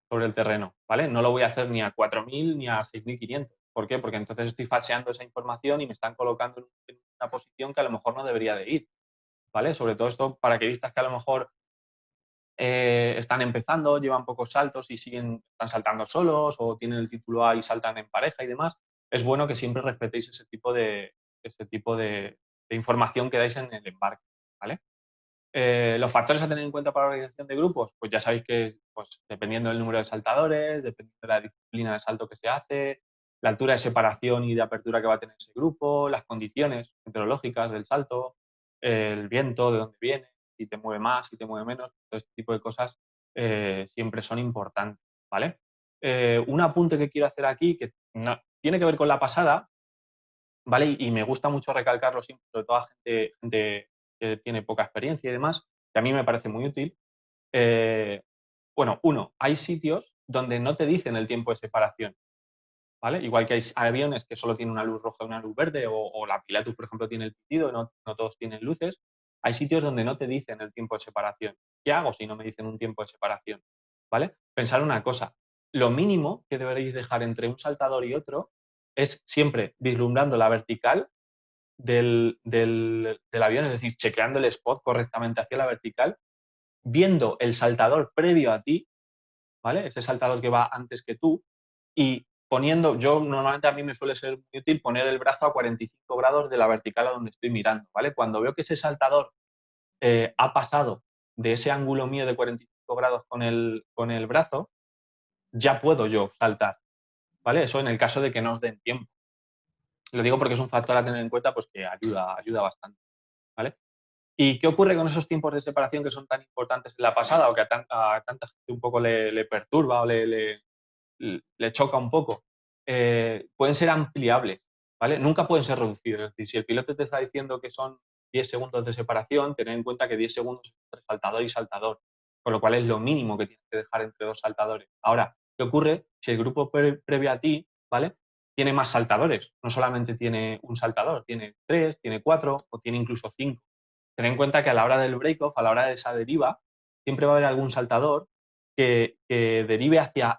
sobre el terreno, ¿vale? No lo voy a hacer ni a 4.000 ni a 6.500. ¿Por qué? Porque entonces estoy falseando esa información y me están colocando en una posición que a lo mejor no debería de ir, ¿vale? Sobre todo esto paracaidistas que a lo mejor están empezando, llevan pocos saltos y están saltando solos o tienen el título A y saltan en pareja y demás. Es bueno que siempre respetéis ese tipo de información que dais en el embarque, ¿vale? Los factores a tener en cuenta para la organización de grupos, pues ya sabéis que pues, dependiendo del número de saltadores, dependiendo de la disciplina de salto que se hace, la altura de separación y de apertura que va a tener ese grupo, las condiciones meteorológicas del salto, el viento, de dónde viene, si te mueve más, si te mueve menos, todo este tipo de cosas siempre son importantes, ¿vale? Un apunte que quiero hacer aquí, que tiene que ver con la pasada, ¿vale? Y me gusta mucho recalcarlo siempre, sobre todo a gente que tiene poca experiencia y demás, que a mí me parece muy útil. Bueno, hay sitios donde no te dicen el tiempo de separación, ¿vale? Igual que hay aviones que solo tienen una luz roja y una luz verde, o la Pilatus, por ejemplo, tiene el pitido, no todos tienen luces. Hay sitios donde no te dicen el tiempo de separación. ¿Qué hago si no me dicen un tiempo de separación? ¿Vale? Pensar una cosa, lo mínimo que deberéis dejar entre un saltador y otro es siempre vislumbrando la vertical del avión, es decir, chequeando el spot correctamente hacia la vertical, viendo el saltador previo a ti, ¿vale? Ese saltador que va antes que tú, y yo normalmente a mí me suele ser muy útil poner el brazo a 45 grados de la vertical a donde estoy mirando, ¿vale? Cuando veo que ese saltador ha pasado de ese ángulo mío de 45 grados con el brazo, ya puedo yo saltar, ¿vale? Eso en el caso de que no os den tiempo. Lo digo porque es un factor a tener en cuenta pues que ayuda bastante, ¿vale? ¿Y qué ocurre con esos tiempos de separación que son tan importantes en la pasada o que a tanta gente un poco le perturba o le choca un poco? Pueden ser ampliables, ¿vale? Nunca pueden ser reducidos. Es decir, si el piloto te está diciendo que son 10 segundos de separación, tener en cuenta que 10 segundos es entre saltador y saltador, con lo cual es lo mínimo que tienes que dejar entre dos saltadores. Ahora, ¿qué ocurre si el grupo previo a ti, ¿vale? Tiene más saltadores, no solamente tiene un saltador, tiene 3, tiene 4 o tiene incluso 5. Ten en cuenta que a la hora del break-off, a la hora de esa deriva, siempre va a haber algún saltador que derive hacia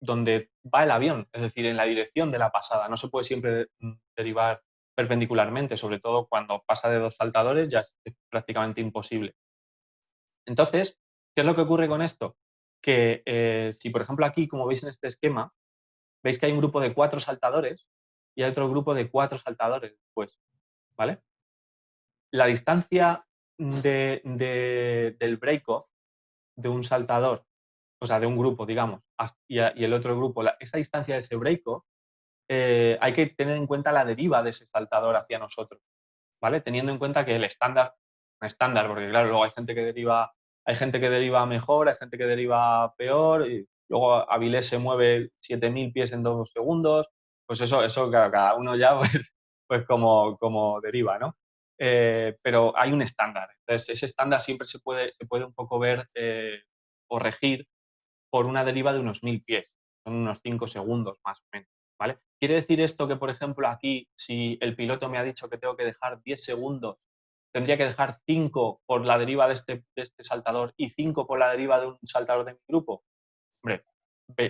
donde va el avión, es decir, en la dirección de la pasada. No se puede siempre derivar perpendicularmente, sobre todo cuando pasa de dos saltadores, ya es prácticamente imposible. Entonces, ¿qué es lo que ocurre con esto? Que si, por ejemplo, aquí, como veis en este esquema, veis que hay un grupo de 4 saltadores y hay otro grupo de 4 saltadores después, ¿vale? La distancia del break-off de un saltador, o sea, de un grupo, digamos, y el otro grupo, esa distancia de ese break-off, hay que tener en cuenta la deriva de ese saltador hacia nosotros, ¿vale? Teniendo en cuenta que el estándar, porque claro, luego hay gente que deriva mejor, hay gente que deriva peor, y luego Avilés se mueve 7.000 pies en 2 segundos, pues eso claro, cada uno ya pues como deriva, ¿no? Pero hay un estándar. Entonces, ese estándar siempre se puede un poco ver o regir por una deriva de unos 1.000 pies. Son unos 5 segundos más o menos, ¿vale? ¿Quiere decir esto que, por ejemplo, aquí, si el piloto me ha dicho que tengo que dejar 10 segundos, tendría que dejar 5 por la deriva de este saltador y 5 por la deriva de un saltador de mi grupo? Hombre,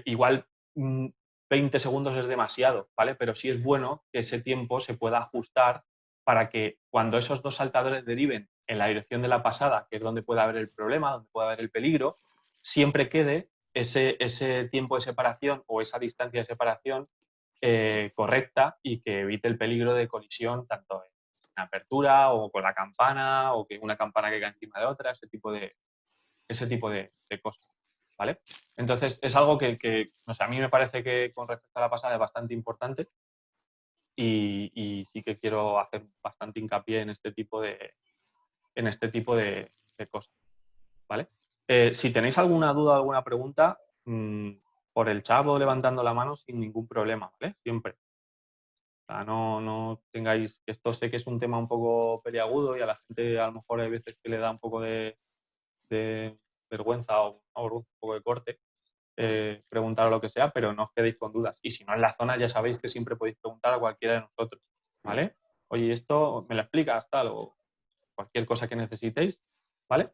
igual 20 segundos es demasiado, ¿vale? Pero sí es bueno que ese tiempo se pueda ajustar para que cuando esos dos saltadores deriven en la dirección de la pasada, que es donde puede haber el problema, donde puede haber el peligro, siempre quede ese tiempo de separación o esa distancia de separación correcta y que evite el peligro de colisión tanto en apertura o con la campana o que una campana que caiga encima de otra, ese tipo de cosas, ¿vale? Entonces, es algo que no sé, a mí me parece que con respecto a la pasada es bastante importante y sí que quiero hacer bastante hincapié en este tipo de cosas, ¿vale? Si tenéis alguna duda o alguna pregunta, por el chat o levantando la mano sin ningún problema, ¿vale? Siempre. O sea, no tengáis, esto sé que es un tema un poco peliagudo y a la gente a lo mejor hay veces que le da un poco de vergüenza o un poco de corte preguntar o lo que sea, pero no os quedéis con dudas. Y si no en la zona ya sabéis que siempre podéis preguntar a cualquiera de nosotros, ¿vale? Oye, ¿esto me lo explicas tal? cualquier cosa que necesitéis, ¿vale?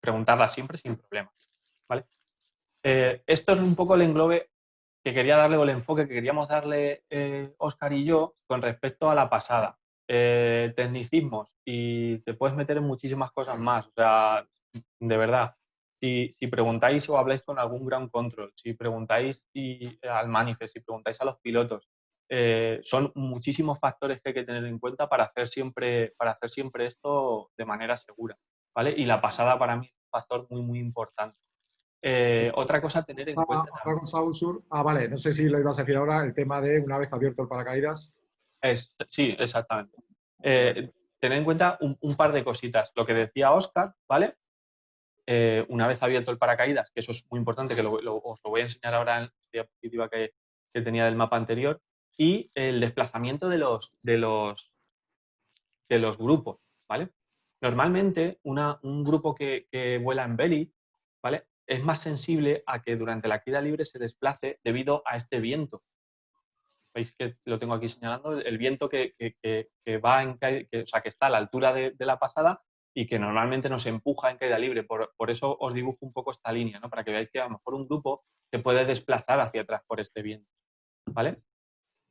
Preguntarla siempre sin problema, ¿vale? Esto es un poco el englobe que quería darle o el enfoque que queríamos darle Óscar y yo con respecto a la pasada. Tecnicismos y te puedes meter en muchísimas cosas más. O sea, de verdad, si preguntáis o habláis con algún ground control, si preguntáis al manifest, si preguntáis a los pilotos, son muchísimos factores que hay que tener en cuenta para hacer siempre esto de manera segura, ¿vale? Y la pasada para mí es un factor muy, muy importante. Otra cosa a tener en cuenta Otra cosa, Ursur. Vale, no sé si lo ibas a decir ahora, el tema de una vez abierto el paracaídas. sí, exactamente. Tener en cuenta un par de cositas. Lo que decía Óscar, ¿vale? Una vez abierto el paracaídas, que eso es muy importante, que os lo voy a enseñar ahora en la diapositiva que tenía del mapa anterior, y el desplazamiento de los grupos, ¿vale? Normalmente un grupo que vuela en belly, ¿vale? Es más sensible a que durante la caída libre se desplace debido a este viento. Veis que lo tengo aquí señalando, el viento que va en o sea, que está a la altura de la pasada y que normalmente nos empuja en caída libre. Por eso os dibujo un poco esta línea, ¿no? Para que veáis que a lo mejor un grupo se puede desplazar hacia atrás por este viento, ¿vale?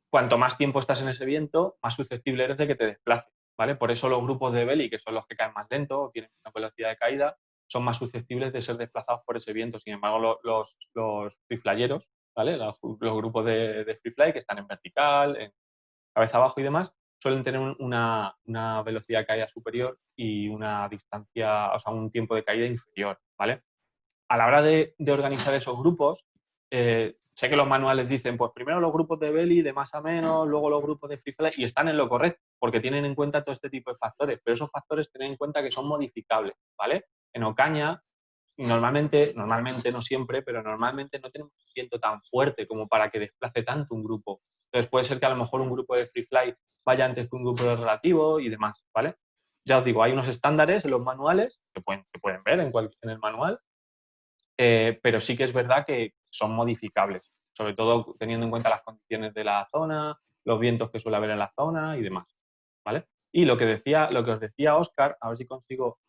Cuanto más tiempo estás en ese viento, más susceptible eres de que te desplace, ¿vale? Por eso los grupos de belly, que son los que caen más lento o tienen una velocidad de caída, son más susceptibles de ser desplazados por ese viento. Sin embargo, los free flyers, ¿vale? Los grupos de free fly que están en vertical, en cabeza abajo y demás, suelen tener una velocidad de caída superior y una distancia, o sea, un tiempo de caída inferior, ¿vale? A la hora de organizar esos grupos, sé que los manuales dicen, pues primero los grupos de belly, de más a menos, luego los grupos de free fly, y están en lo correcto, porque tienen en cuenta todo este tipo de factores, pero esos factores tienen en cuenta que son modificables, ¿vale? En Ocaña, normalmente, no siempre, pero normalmente no tenemos un viento tan fuerte como para que desplace tanto un grupo. Entonces puede ser que a lo mejor un grupo de free fly vaya antes que un grupo de relativo y demás, ¿vale? Ya os digo, hay unos estándares en los manuales que pueden ver en el manual, pero sí que es verdad que son modificables, sobre todo teniendo en cuenta las condiciones de la zona, los vientos que suele haber en la zona y demás, ¿vale? Y lo que os decía Óscar, a ver si consigo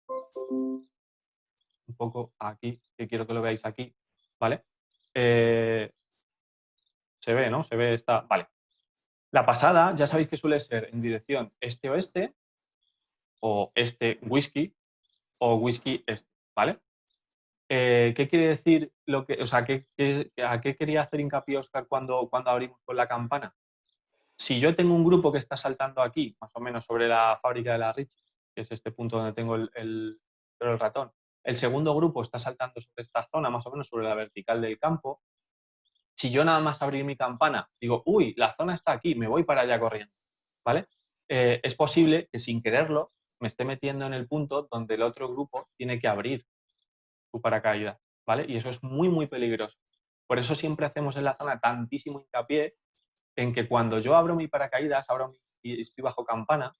un poco aquí, que quiero que lo veáis aquí, ¿vale? Se ve, ¿no? Se ve esta, vale. La pasada, ya sabéis que suele ser en dirección este-oeste o este-whisky o whisky-este, ¿vale? ¿Qué quiere decir o sea, a qué quería hacer hincapié Óscar cuando abrimos con la campana? Si yo tengo un grupo que está saltando aquí, más o menos sobre la fábrica de la Rich, que es este punto donde tengo el ratón, el segundo grupo está saltando sobre esta zona, más o menos sobre la vertical del campo. Si yo nada más abrir mi campana, digo, uy, la zona está aquí, me voy para allá corriendo, ¿vale? Es posible que sin quererlo me esté metiendo en el punto donde el otro grupo tiene que abrir su paracaídas, ¿vale? Y eso es muy, muy peligroso. Por eso siempre hacemos en la zona tantísimo hincapié en que cuando yo abro mi paracaídas, y estoy bajo campana,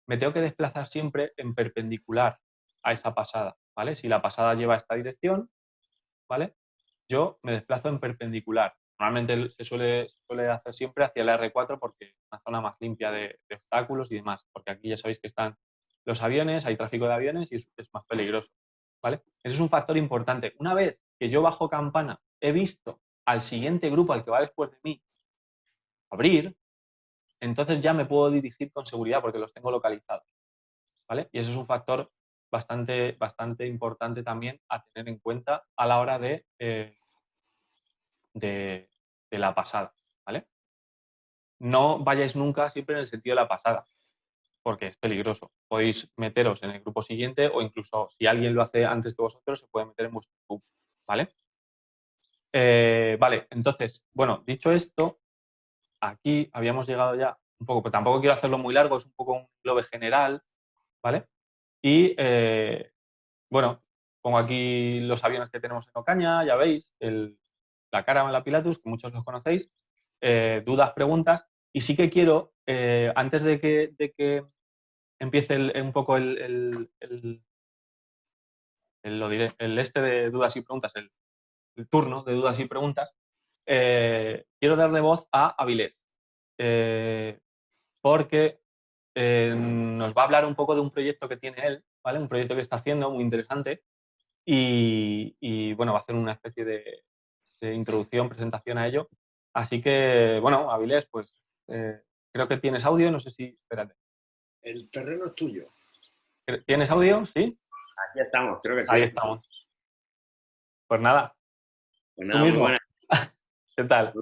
me tengo que desplazar siempre en perpendicular a esa pasada, ¿vale? Si la pasada lleva esta dirección, ¿vale? Yo me desplazo en perpendicular. Normalmente se suele hacer siempre hacia la R4 porque es una zona más limpia de obstáculos y demás, porque aquí ya sabéis que están los aviones, hay tráfico de aviones y es más peligroso, ¿vale? Ese es un factor importante. Una vez que yo bajo campana he visto al siguiente grupo, al que va después de mí, abrir, entonces ya me puedo dirigir con seguridad porque los tengo localizados, ¿vale? Y ese es un factor bastante, bastante importante también a tener en cuenta a la hora de la pasada, ¿vale? No vayáis nunca siempre en el sentido de la pasada, porque es peligroso. Podéis meteros en el grupo siguiente o incluso si alguien lo hace antes que vosotros, se puede meter en vuestro grupo, ¿vale? Vale, entonces, bueno, dicho esto, aquí habíamos llegado ya un poco, pero tampoco quiero hacerlo muy largo, es un poco un globe general, ¿vale? Y, bueno, pongo aquí los aviones que tenemos en Ocaña, ya veis, la Caravan, la Pilatus, que muchos los conocéis, dudas, preguntas, y sí que quiero, antes de que empiece un poco lo diré, el este de dudas y preguntas, el turno de dudas y preguntas, quiero darle voz a Avilés. porque nos va a hablar un poco de un proyecto que tiene él, ¿vale? Un proyecto que está haciendo muy interesante y bueno, va a hacer una especie de introducción, presentación a ello. Así que, bueno, Avilés, pues creo que tienes audio, no sé si... Espérate. El terreno es tuyo. ¿Tienes audio? ¿Sí? Aquí estamos, creo que sí. Ahí estamos. Pues nada. Pues Tú nada, muy mismo. buena. ¿Qué tal?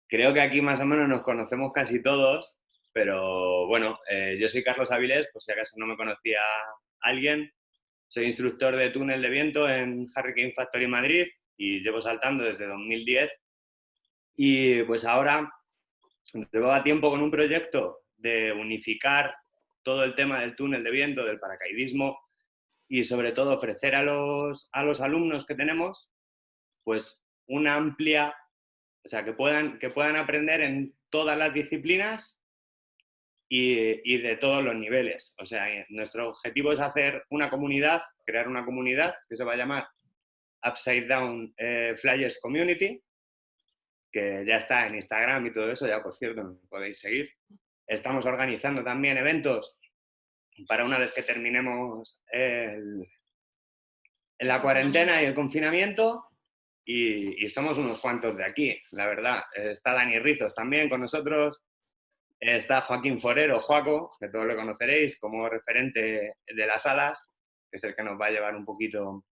Creo que aquí más o menos nos conocemos casi todos, pero bueno, yo soy Carlos Avilés, por si acaso no me conocía alguien. Soy instructor de túnel de viento en Hurricane Factory Madrid y llevo saltando desde 2010. Y pues ahora llevaba tiempo con un proyecto de unificar todo el tema del túnel de viento, del paracaidismo y sobre todo ofrecer a los alumnos que tenemos pues una amplia, o sea, que puedan aprender en todas las disciplinas y de todos los niveles. O sea, nuestro objetivo es hacer una comunidad, crear una comunidad que se va a llamar Upside Down Flyers Community, que ya está en Instagram y todo eso, ya por cierto, me podéis seguir. Estamos organizando también eventos para una vez que terminemos la cuarentena y el confinamiento, y somos unos cuantos de aquí, la verdad. Está Dani Rizos también con nosotros, está Joaquín Forero, Joaco, que todos lo conoceréis como referente de las alas, que es el que nos va a llevar un poquito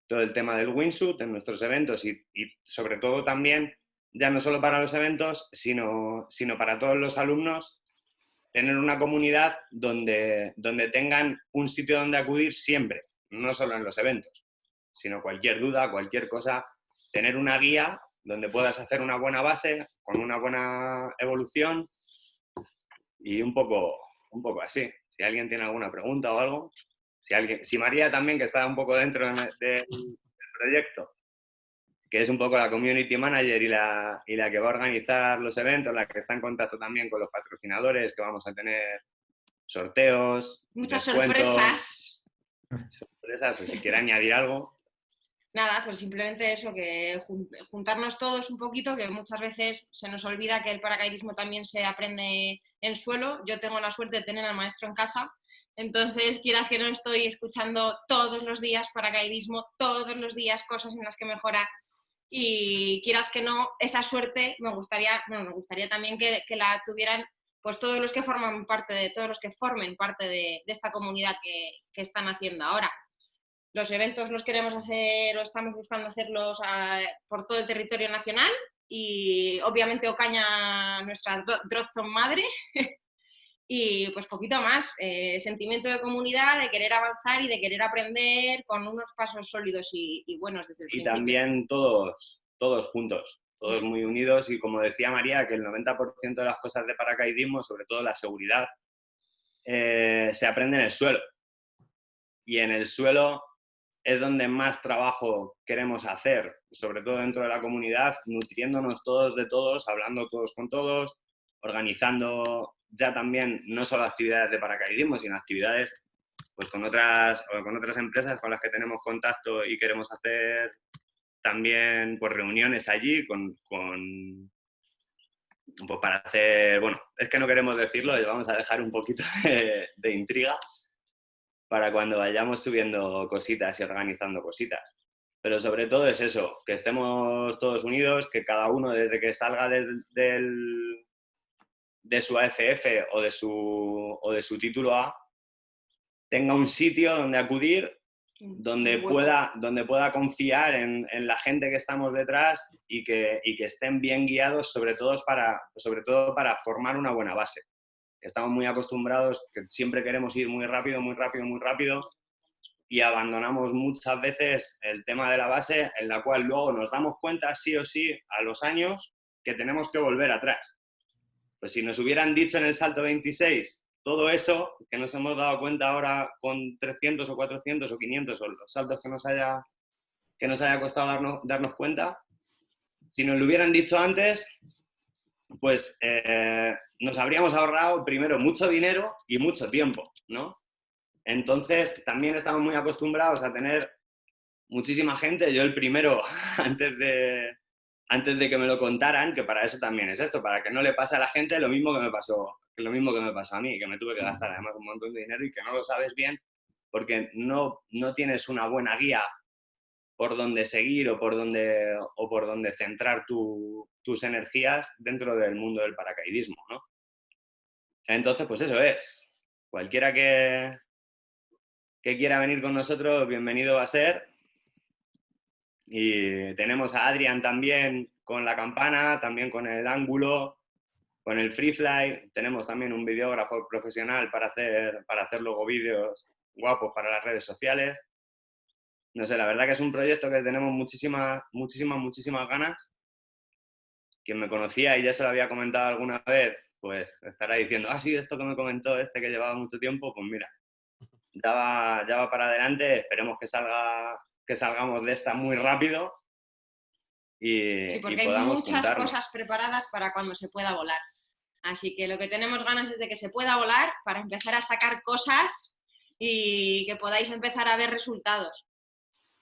todo el tema del wingsuit en nuestros eventos y sobre todo también, ya no solo para los eventos, sino para todos los alumnos, tener una comunidad donde tengan un sitio donde acudir siempre, no solo en los eventos, sino cualquier duda, cualquier cosa, tener una guía donde puedas hacer una buena base, con una buena evolución y un poco así. Si alguien tiene alguna pregunta o algo, si María también, que está un poco dentro del proyecto, que es un poco la community manager y la que va a organizar los eventos, la que está en contacto también con los patrocinadores, que vamos a tener sorteos, muchas sorpresas, pues si quiere añadir algo. Nada, pues simplemente eso, que juntarnos todos un poquito, que muchas veces se nos olvida que el paracaidismo también se aprende en suelo. Yo tengo la suerte de tener al maestro en casa, entonces quieras que no, estoy escuchando todos los días paracaidismo, todos los días cosas en las que mejorar, y quieras que no, esa suerte me gustaría también que la tuvieran pues todos los que formen parte de esta comunidad que están haciendo ahora. Los eventos los queremos hacer o estamos buscando hacerlos por todo el territorio nacional y obviamente Ocaña, nuestra drop zone madre. Y pues poquito más, sentimiento de comunidad, de querer avanzar y de querer aprender con unos pasos sólidos y buenos desde el principio. Y también todos juntos, todos muy unidos y como decía María, que el 90% de las cosas de paracaidismo, sobre todo la seguridad, se aprende en el suelo. Y en el suelo es donde más trabajo queremos hacer, sobre todo dentro de la comunidad, nutriéndonos todos de todos, hablando todos con todos, organizando ya también no solo actividades de paracaidismo, sino actividades pues con otras empresas con las que tenemos contacto y queremos hacer también pues, reuniones allí pues para hacer, bueno, es que no queremos decirlo y vamos a dejar un poquito de intriga para cuando vayamos subiendo cositas y organizando cositas. Pero sobre todo es eso, que estemos todos unidos, que cada uno desde que salga de su AFF o de su título A tenga un sitio donde acudir, donde pueda confiar en la gente que estamos detrás y que estén bien guiados, sobre todo para formar una buena base. Estamos muy acostumbrados, que siempre queremos ir muy rápido, muy rápido, muy rápido y abandonamos muchas veces el tema de la base, en la cual luego nos damos cuenta sí o sí a los años que tenemos que volver atrás. Pues si nos hubieran dicho en el salto 26 todo eso, que nos hemos dado cuenta ahora con 300 o 400 o 500 o los saltos que nos haya costado darnos cuenta, si nos lo hubieran dicho antes, pues nos habríamos ahorrado primero mucho dinero y mucho tiempo, ¿no? Entonces, también estamos muy acostumbrados a tener muchísima gente. Yo el primero, antes de antes de que me lo contaran, que para eso también es esto, para que no le pase a la gente lo mismo que me pasó a mí, que me tuve que gastar además un montón de dinero y que no lo sabes bien porque no tienes una buena guía por dónde seguir o por dónde centrar tus energías dentro del mundo del paracaidismo, ¿no? Entonces, pues eso es. Cualquiera que quiera venir con nosotros, bienvenido va a ser. Y tenemos a Adrián también con la campana, también con el ángulo, con el free fly. Tenemos también un videógrafo profesional para hacer luego vídeos guapos para las redes sociales. No sé, la verdad que es un proyecto que tenemos muchísimas ganas. Quien me conocía y ya se lo había comentado alguna vez, pues estará diciendo, sí, esto que me comentó este que llevaba mucho tiempo, pues mira, ya va para adelante. Esperemos que salgamos de esta muy rápido Sí, porque hay muchas cosas preparadas para cuando se pueda volar. Así que lo que tenemos ganas es de que se pueda volar para empezar a sacar cosas y que podáis empezar a ver resultados.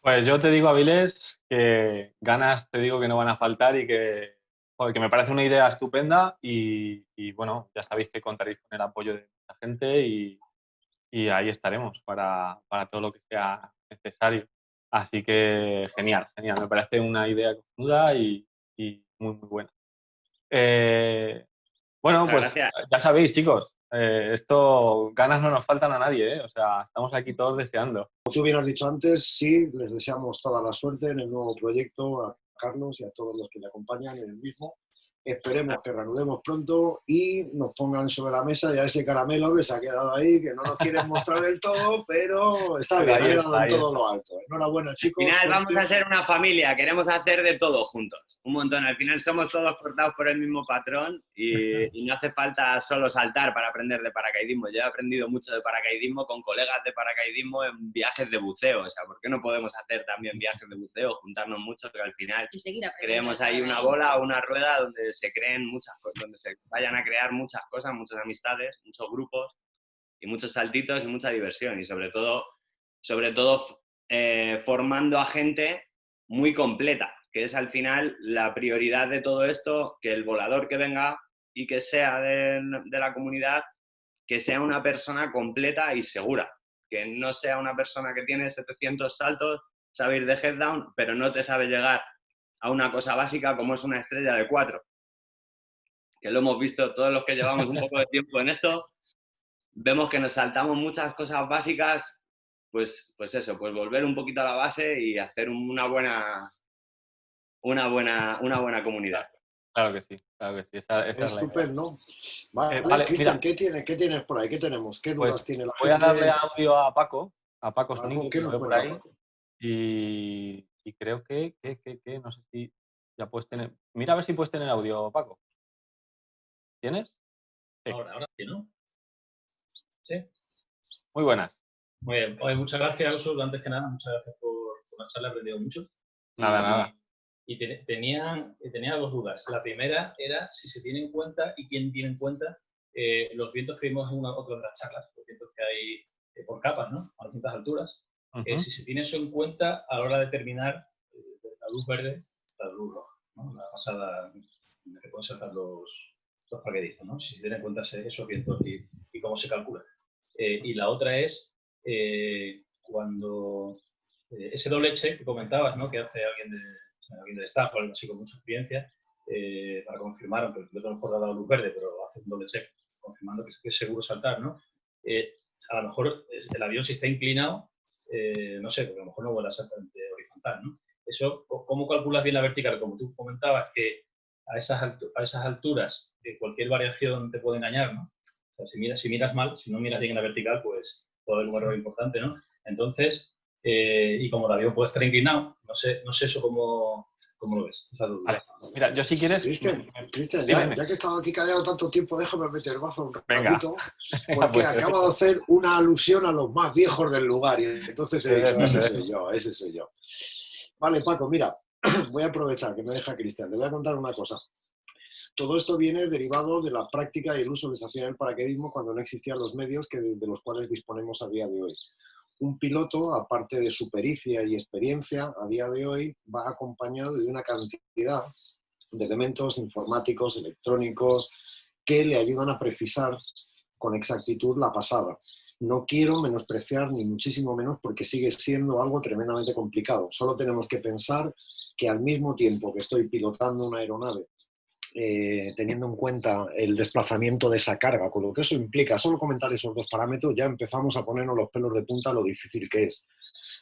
Pues yo te digo, Avilés, que ganas te digo que no van a faltar y que me parece una idea estupenda y bueno, ya sabéis que contaréis con el apoyo de mucha gente y ahí estaremos para todo lo que sea necesario. Así que genial, me parece una idea cojonuda y muy buena. Bueno, pues gracias. ya sabéis, chicos, esto ganas no nos faltan a nadie, ¿eh? O sea, estamos aquí todos deseando. Como tú bien has dicho antes, sí, les deseamos toda la suerte en el nuevo proyecto, a Carlos y a todos los que le acompañan en el mismo. Esperemos que reanudemos pronto y nos pongan sobre la mesa ya ese caramelo que se ha quedado ahí, que no nos quieren mostrar del todo, pero está bien, ha quedado en todo lo alto. Enhorabuena, chicos. Al final suerte. vamos a ser una familia, queremos hacer de todo juntos, un montón. Al final somos todos cortados por el mismo patrón y no hace falta solo saltar para aprender de paracaidismo. Yo he aprendido mucho de paracaidismo con colegas de paracaidismo en viajes de buceo. O sea, ¿por qué no podemos hacer también viajes de buceo, juntarnos mucho, que al final creemos ahí una bola o una rueda donde se creen muchas cosas, donde se vayan a crear muchas cosas, muchas amistades, muchos grupos y muchos saltitos y mucha diversión y sobre todo formando a gente muy completa, que es al final la prioridad de todo esto, que el volador que venga y que sea de la comunidad, que sea una persona completa y segura, que no sea una persona que tiene 700 saltos, sabe ir de head down, pero no te sabe llegar a una cosa básica como es una estrella de 4. Que lo hemos visto todos los que llevamos un poco de tiempo en esto, vemos que nos saltamos muchas cosas básicas, pues eso, pues volver un poquito a la base y hacer una buena comunidad. Claro que sí. Esa es estupendo. Vale, vale, Cristian, ¿qué tienes por ahí? ¿Qué tenemos? ¿Qué dudas tiene la gente? Voy a darle audio a Paco Sonic, ¿Qué que lo nos veo por cuenta ahí. Paco? Y creo que, no sé si ya puedes tener... Mira a ver si puedes tener audio, Paco. ¿Tienes? Sí. Ahora sí, ¿no? Sí. Muy buenas. Muy bien. Oye, muchas gracias, Uso. Antes que nada, muchas gracias por la charla, he aprendido mucho. Nada. Y tenía dos dudas. La primera era si se tiene en cuenta y quién tiene en cuenta los vientos que vimos en otra de las charlas, los vientos que hay por capas, ¿no? A distintas alturas. Si se tiene eso en cuenta a la hora de determinar la luz verde hasta la luz roja, ¿no? La pasada en la que pueden saltar los paracaidistas, ¿no? Si se tiene en cuenta esos vientos y cómo se calcula. Y la otra es cuando ese doble check que comentabas, ¿no? Que hace alguien del staff o alguien así con mucha experiencia para confirmar, aunque el piloto a lo mejor ha dado luz verde, pero hace un doble check confirmando que es seguro saltar, ¿no? A lo mejor el avión, si está inclinado, no sé, porque a lo mejor no vuela exactamente horizontal, ¿no? Eso, ¿cómo calculas bien la vertical? Como tú comentabas, que a esas alturas cualquier variación te puede engañar, ¿no? O sea, si miras mal, si no miras bien en la vertical, pues puede haber un error importante, ¿no? Entonces, y como el avión puede estar inclinado, no sé eso cómo lo ves. Vale. Mira, yo si quieres... Cristian, ya que he estado aquí callado tanto tiempo, déjame meter el bazo un ratito, porque pues, acabo de hacer una alusión a los más viejos del lugar y entonces he dicho, ese soy yo. Vale, Paco, mira, voy a aprovechar que me deja Cristian, te voy a contar una cosa. Todo esto viene derivado de la práctica y el uso que se hacía en el paracaidismo cuando no existían los medios de los cuales disponemos a día de hoy. Un piloto, aparte de su pericia y experiencia, a día de hoy va acompañado de una cantidad de elementos informáticos, electrónicos, que le ayudan a precisar con exactitud la pasada. No quiero menospreciar ni muchísimo menos porque sigue siendo algo tremendamente complicado. Solo tenemos que pensar que al mismo tiempo que estoy pilotando una aeronave, teniendo en cuenta el desplazamiento de esa carga, con lo que eso implica, solo comentar esos dos parámetros, ya empezamos a ponernos los pelos de punta lo difícil que es.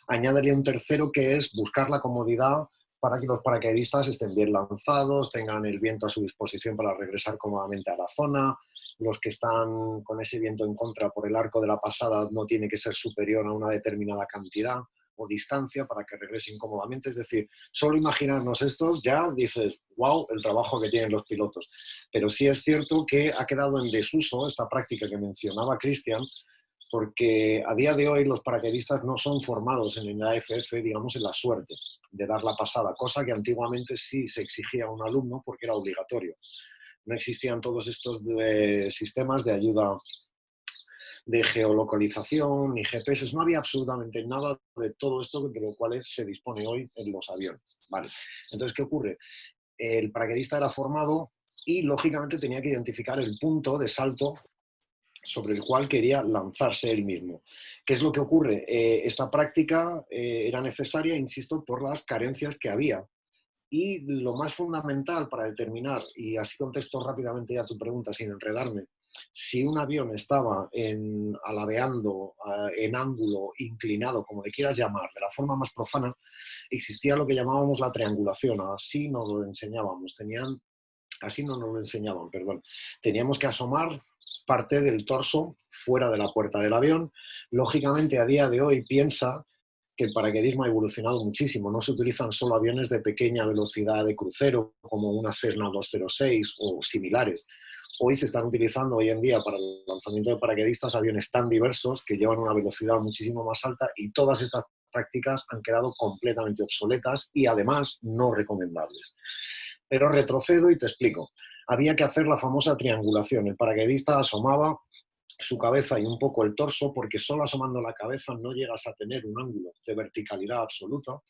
Añadiría un tercero que es buscar la comodidad para que los paracaidistas estén bien lanzados, tengan el viento a su disposición para regresar cómodamente a la zona. Los que están con ese viento en contra por el arco de la pasada no tiene que ser superior a una determinada cantidad o distancia para que regresen cómodamente. Es decir, solo imaginarnos estos ya dices, wow, el trabajo que tienen los pilotos. Pero sí es cierto que ha quedado en desuso esta práctica que mencionaba Cristian, porque a día de hoy los paracaidistas no son formados en la AFF, digamos, en la suerte de dar la pasada, cosa que antiguamente sí se exigía a un alumno porque era obligatorio. No existían todos estos sistemas de ayuda de geolocalización ni GPS, no había absolutamente nada de todo esto de lo cual se dispone hoy en los aviones. Vale. Entonces, ¿qué ocurre? El paracaidista era formado y, lógicamente, tenía que identificar el punto de salto sobre el cual quería lanzarse él mismo. ¿Qué es lo que ocurre? Esta práctica era necesaria, insisto, por las carencias que había. Y lo más fundamental para determinar, y así contesto rápidamente ya tu pregunta sin enredarme, si un avión estaba alabeando en ángulo, inclinado, como le quieras llamar, de la forma más profana, existía lo que llamábamos la triangulación, así nos lo enseñábamos, teníamos que asomar parte del torso fuera de la puerta del avión. Lógicamente, a día de hoy piensa que el paracaidismo ha evolucionado muchísimo. No se utilizan solo aviones de pequeña velocidad de crucero, como una Cessna 206 o similares. Hoy se están utilizando hoy en día para el lanzamiento de paracaidistas aviones tan diversos que llevan una velocidad muchísimo más alta, y todas estas prácticas han quedado completamente obsoletas y además no recomendables. Pero retrocedo y te explico. Había que hacer la famosa triangulación. El paracaidista asomaba su cabeza y un poco el torso, porque solo asomando la cabeza no llegas a tener un ángulo de verticalidad absoluta,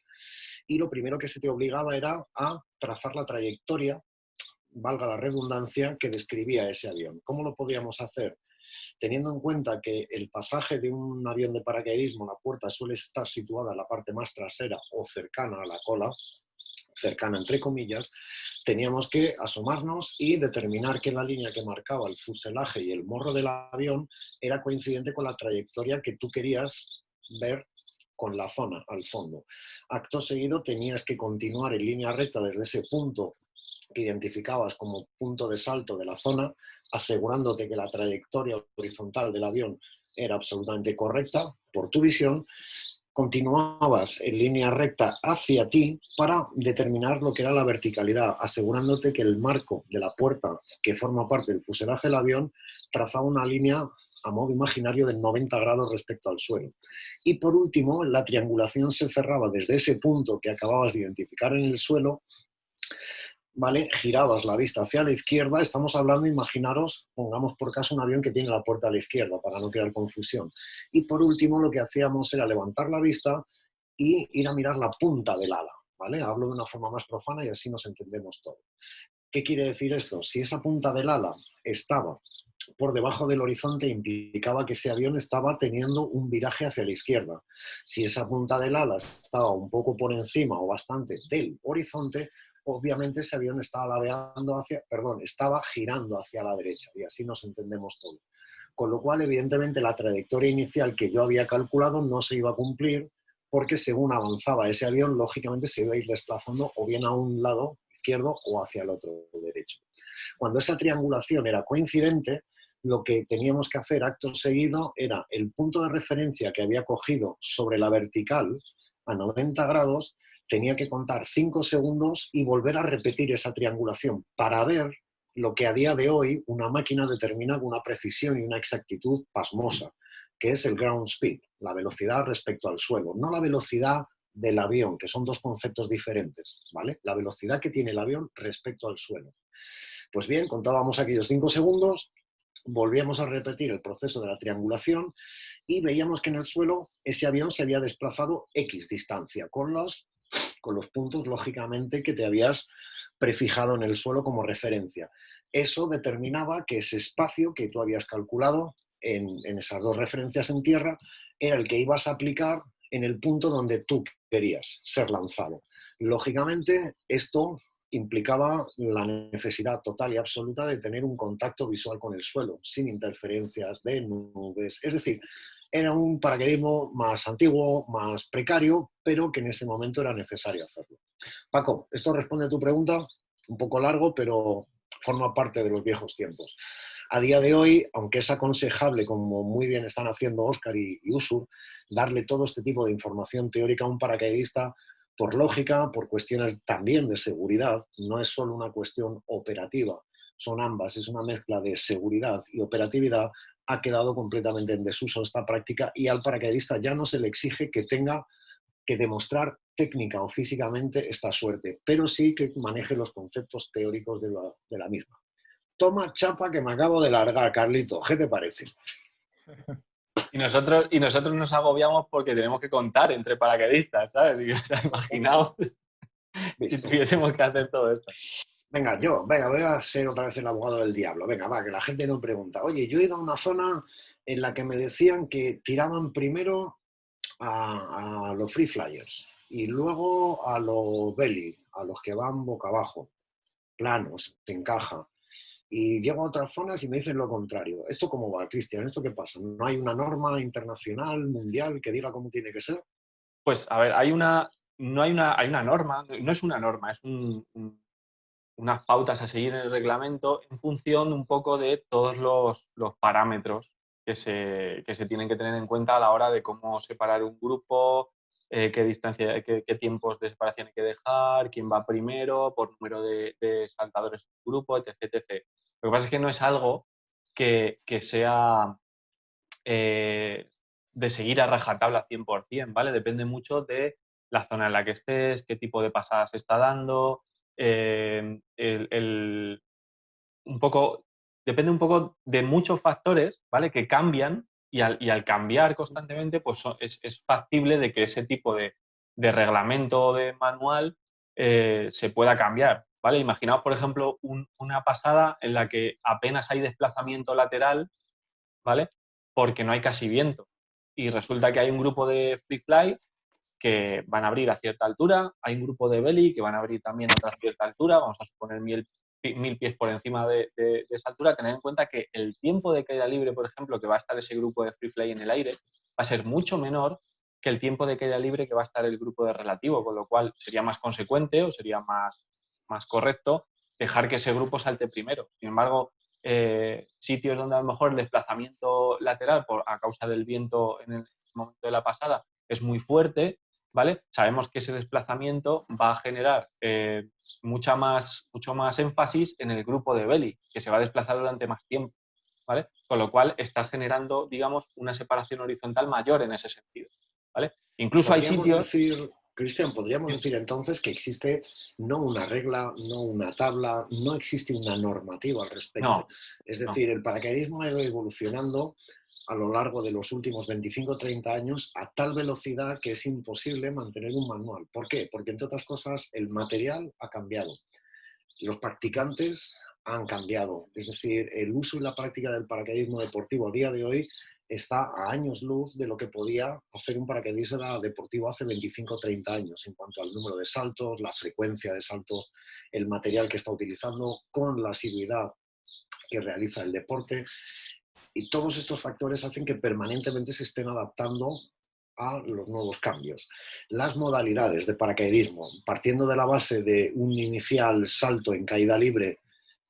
y lo primero que se te obligaba era a trazar la trayectoria, valga la redundancia, que describía ese avión. ¿Cómo lo podíamos hacer? Teniendo en cuenta que el pasaje de un avión de paracaidismo, la puerta suele estar situada en la parte más trasera o cercana a la cola, cercana entre comillas, teníamos que asomarnos y determinar que la línea que marcaba el fuselaje y el morro del avión era coincidente con la trayectoria que tú querías ver con la zona al fondo. Acto seguido tenías que continuar en línea recta desde ese punto que identificabas como punto de salto de la zona, asegurándote que la trayectoria horizontal del avión era absolutamente correcta por tu visión. Continuabas en línea recta hacia ti para determinar lo que era la verticalidad, asegurándote que el marco de la puerta que forma parte del fuselaje del avión trazaba una línea a modo imaginario de 90 grados respecto al suelo. Y por último, la triangulación se cerraba desde ese punto que acababas de identificar en el suelo, ¿vale? Girabas la vista hacia la izquierda. Estamos hablando, imaginaros, pongamos por caso un avión que tiene la puerta a la izquierda para no crear confusión. Y por último lo que hacíamos era levantar la vista y ir a mirar la punta del ala, ¿vale? Hablo de una forma más profana y así nos entendemos todo. ¿Qué quiere decir esto? Si esa punta del ala estaba por debajo del horizonte, implicaba que ese avión estaba teniendo un viraje hacia la izquierda. Si esa punta del ala estaba un poco por encima o bastante del horizonte, obviamente ese avión estaba girando hacia la derecha, y así nos entendemos todo. Con lo cual, evidentemente, la trayectoria inicial que yo había calculado no se iba a cumplir, porque según avanzaba ese avión, lógicamente se iba a ir desplazando o bien a un lado izquierdo o hacia el otro derecho. Cuando esa triangulación era coincidente, lo que teníamos que hacer acto seguido era el punto de referencia que había cogido sobre la vertical a 90 grados, tenía que contar 5 segundos y volver a repetir esa triangulación para ver lo que a día de hoy una máquina determina con una precisión y una exactitud pasmosa, que es el ground speed, la velocidad respecto al suelo, no la velocidad del avión, que son dos conceptos diferentes, ¿vale? La velocidad que tiene el avión respecto al suelo. Pues bien, contábamos aquellos 5 segundos, volvíamos a repetir el proceso de la triangulación y veíamos que en el suelo ese avión se había desplazado X distancia, con los puntos, lógicamente, que te habías prefijado en el suelo como referencia. Eso determinaba que ese espacio que tú habías calculado en esas dos referencias en tierra era el que ibas a aplicar en el punto donde tú querías ser lanzado. Lógicamente, esto implicaba la necesidad total y absoluta de tener un contacto visual con el suelo, sin interferencias de nubes. Es decir, era un paracaidismo más antiguo, más precario, pero que en ese momento era necesario hacerlo. Paco, esto responde a tu pregunta, un poco largo, pero forma parte de los viejos tiempos. A día de hoy, aunque es aconsejable, como muy bien están haciendo Óscar y Usur, darle todo este tipo de información teórica a un paracaidista, por lógica, por cuestiones también de seguridad, no es solo una cuestión operativa, son ambas, es una mezcla de seguridad y operatividad, ha quedado completamente en desuso esta práctica y al paracaidista ya no se le exige que tenga que demostrar técnica o físicamente esta suerte, pero sí que maneje los conceptos teóricos de la misma. Toma chapa que me acabo de largar, Carlito, ¿qué te parece? Y nosotros nos agobiamos porque tenemos que contar entre paracaidistas, ¿sabes? Y, o sea, imaginaos si tuviésemos que hacer todo esto. Venga, voy a ser otra vez el abogado del diablo. Venga, va, que la gente no pregunta. Oye, yo he ido a una zona en la que me decían que tiraban primero a los free flyers y luego a los belly, a los que van boca abajo, planos, se encaja. Y llego a otras zonas y me dicen lo contrario. ¿Esto cómo va, Cristian? ¿Esto qué pasa? ¿No hay una norma internacional, mundial, que diga cómo tiene que ser? Pues, a ver, hay una norma, no es una norma, es unas pautas a seguir en el reglamento en función un poco de todos los parámetros que se tienen que tener en cuenta a la hora de cómo separar un grupo, qué distancia, qué tiempos de separación hay que dejar, quién va primero, por número de saltadores en el grupo, etc, etc. Lo que pasa es que no es algo que sea de seguir a rajatabla 100%, ¿vale? Depende mucho de la zona en la que estés, qué tipo de pasada se está dando, un poco, depende un poco de muchos factores, ¿vale? Que cambian y al cambiar constantemente, pues es factible de que ese tipo de reglamento o de manual se pueda cambiar, ¿vale? Imaginaos, por ejemplo, una pasada en la que apenas hay desplazamiento lateral, ¿vale? Porque no hay casi viento. Y resulta que hay un grupo de free fly que van a abrir a cierta altura, hay un grupo de belly que van a abrir también a otra cierta altura, vamos a suponer 1000 pies por encima de esa altura. Tener en cuenta que el tiempo de caída libre, por ejemplo, que va a estar ese grupo de free fly en el aire, va a ser mucho menor que el tiempo de caída libre que va a estar el grupo de relativo, con lo cual sería más consecuente o sería más correcto dejar que ese grupo salte primero. Sin embargo, sitios donde a lo mejor el desplazamiento lateral a causa del viento en el momento de la pasada es muy fuerte, ¿vale? Sabemos que ese desplazamiento va a generar mucho más énfasis en el grupo de belly, que se va a desplazar durante más tiempo, ¿vale? Con lo cual estás generando, digamos, una separación horizontal mayor en ese sentido, ¿vale? Incluso hay sitios... Cristian, podríamos decir entonces que existe no una regla, no una tabla, no existe una normativa al respecto. No, es decir, el paracaidismo ha ido evolucionando a lo largo de los últimos 25 o 30 años a tal velocidad que es imposible mantener un manual. ¿Por qué? Porque, entre otras cosas, el material ha cambiado. Los practicantes han cambiado. Es decir, el uso y la práctica del paracaidismo deportivo a día de hoy está a años luz de lo que podía hacer un paracaidista deportivo hace 25 o 30 años en cuanto al número de saltos, la frecuencia de saltos, el material que está utilizando, con la asiduidad que realiza el deporte. Y todos estos factores hacen que permanentemente se estén adaptando a los nuevos cambios. Las modalidades de paracaidismo, partiendo de la base de un inicial salto en caída libre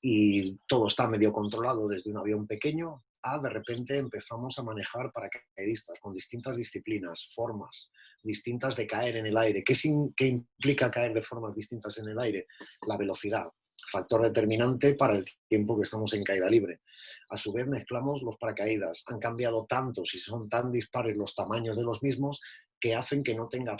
y todo está medio controlado desde un avión pequeño, a de repente empezamos a manejar paracaidistas con distintas disciplinas, formas distintas de caer en el aire. ¿Qué implica caer de formas distintas en el aire? La velocidad, factor determinante para el tiempo que estamos en caída libre. A su vez mezclamos los paracaídas. Han cambiado tantos y son tan dispares los tamaños de los mismos que hacen que no tenga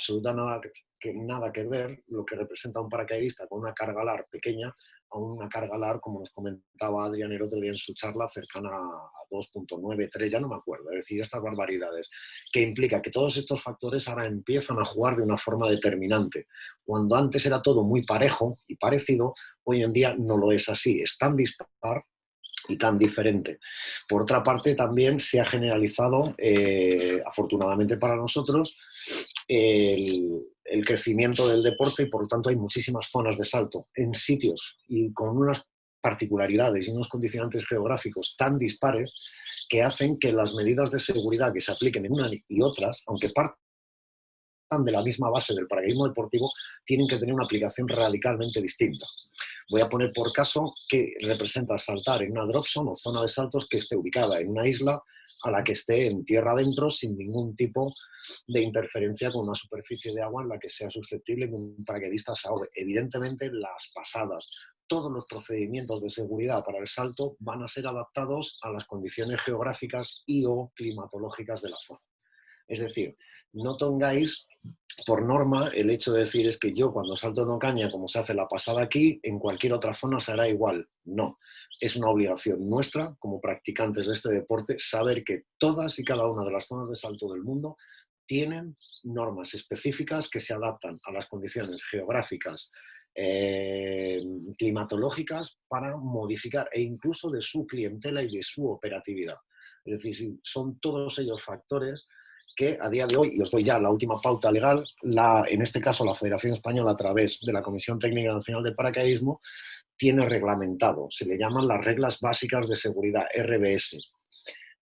nada que ver lo que representa un paracaidista con una carga alar pequeña a una carga alar, como nos comentaba Adrián el otro día en su charla, cercana a 2.93, ya no me acuerdo, es decir, estas barbaridades, que implica que todos estos factores ahora empiezan a jugar de una forma determinante. Cuando antes era todo muy parejo y parecido, hoy en día no lo es así, es tan dispar y tan diferente. Por otra parte, también se ha generalizado, afortunadamente para nosotros, el crecimiento del deporte y por lo tanto hay muchísimas zonas de salto en sitios y con unas particularidades y unos condicionantes geográficos tan dispares que hacen que las medidas de seguridad que se apliquen en unas y otras, aunque partan de la misma base del paracaidismo deportivo, tienen que tener una aplicación radicalmente distinta. Voy a poner por caso que representa saltar en una drop zone o zona de saltos que esté ubicada en una isla a la que esté en tierra adentro sin ningún tipo de interferencia con una superficie de agua en la que sea susceptible que un paracaidista se ahogue. Evidentemente, las pasadas, todos los procedimientos de seguridad para el salto van a ser adaptados a las condiciones geográficas y o climatológicas de la zona. Es decir, no tengáis por norma el hecho de decir es que yo cuando salto en Ocaña, como se hace la pasada aquí, en cualquier otra zona será igual. No, es una obligación nuestra como practicantes de este deporte saber que todas y cada una de las zonas de salto del mundo tienen normas específicas que se adaptan a las condiciones geográficas, climatológicas para modificar e incluso de su clientela y de su operatividad. Es decir, son todos ellos factores que a día de hoy, y os doy ya la última pauta legal, en este caso la Federación Española a través de la Comisión Técnica Nacional de Paracaidismo tiene reglamentado, se le llaman las reglas básicas de seguridad, RBS.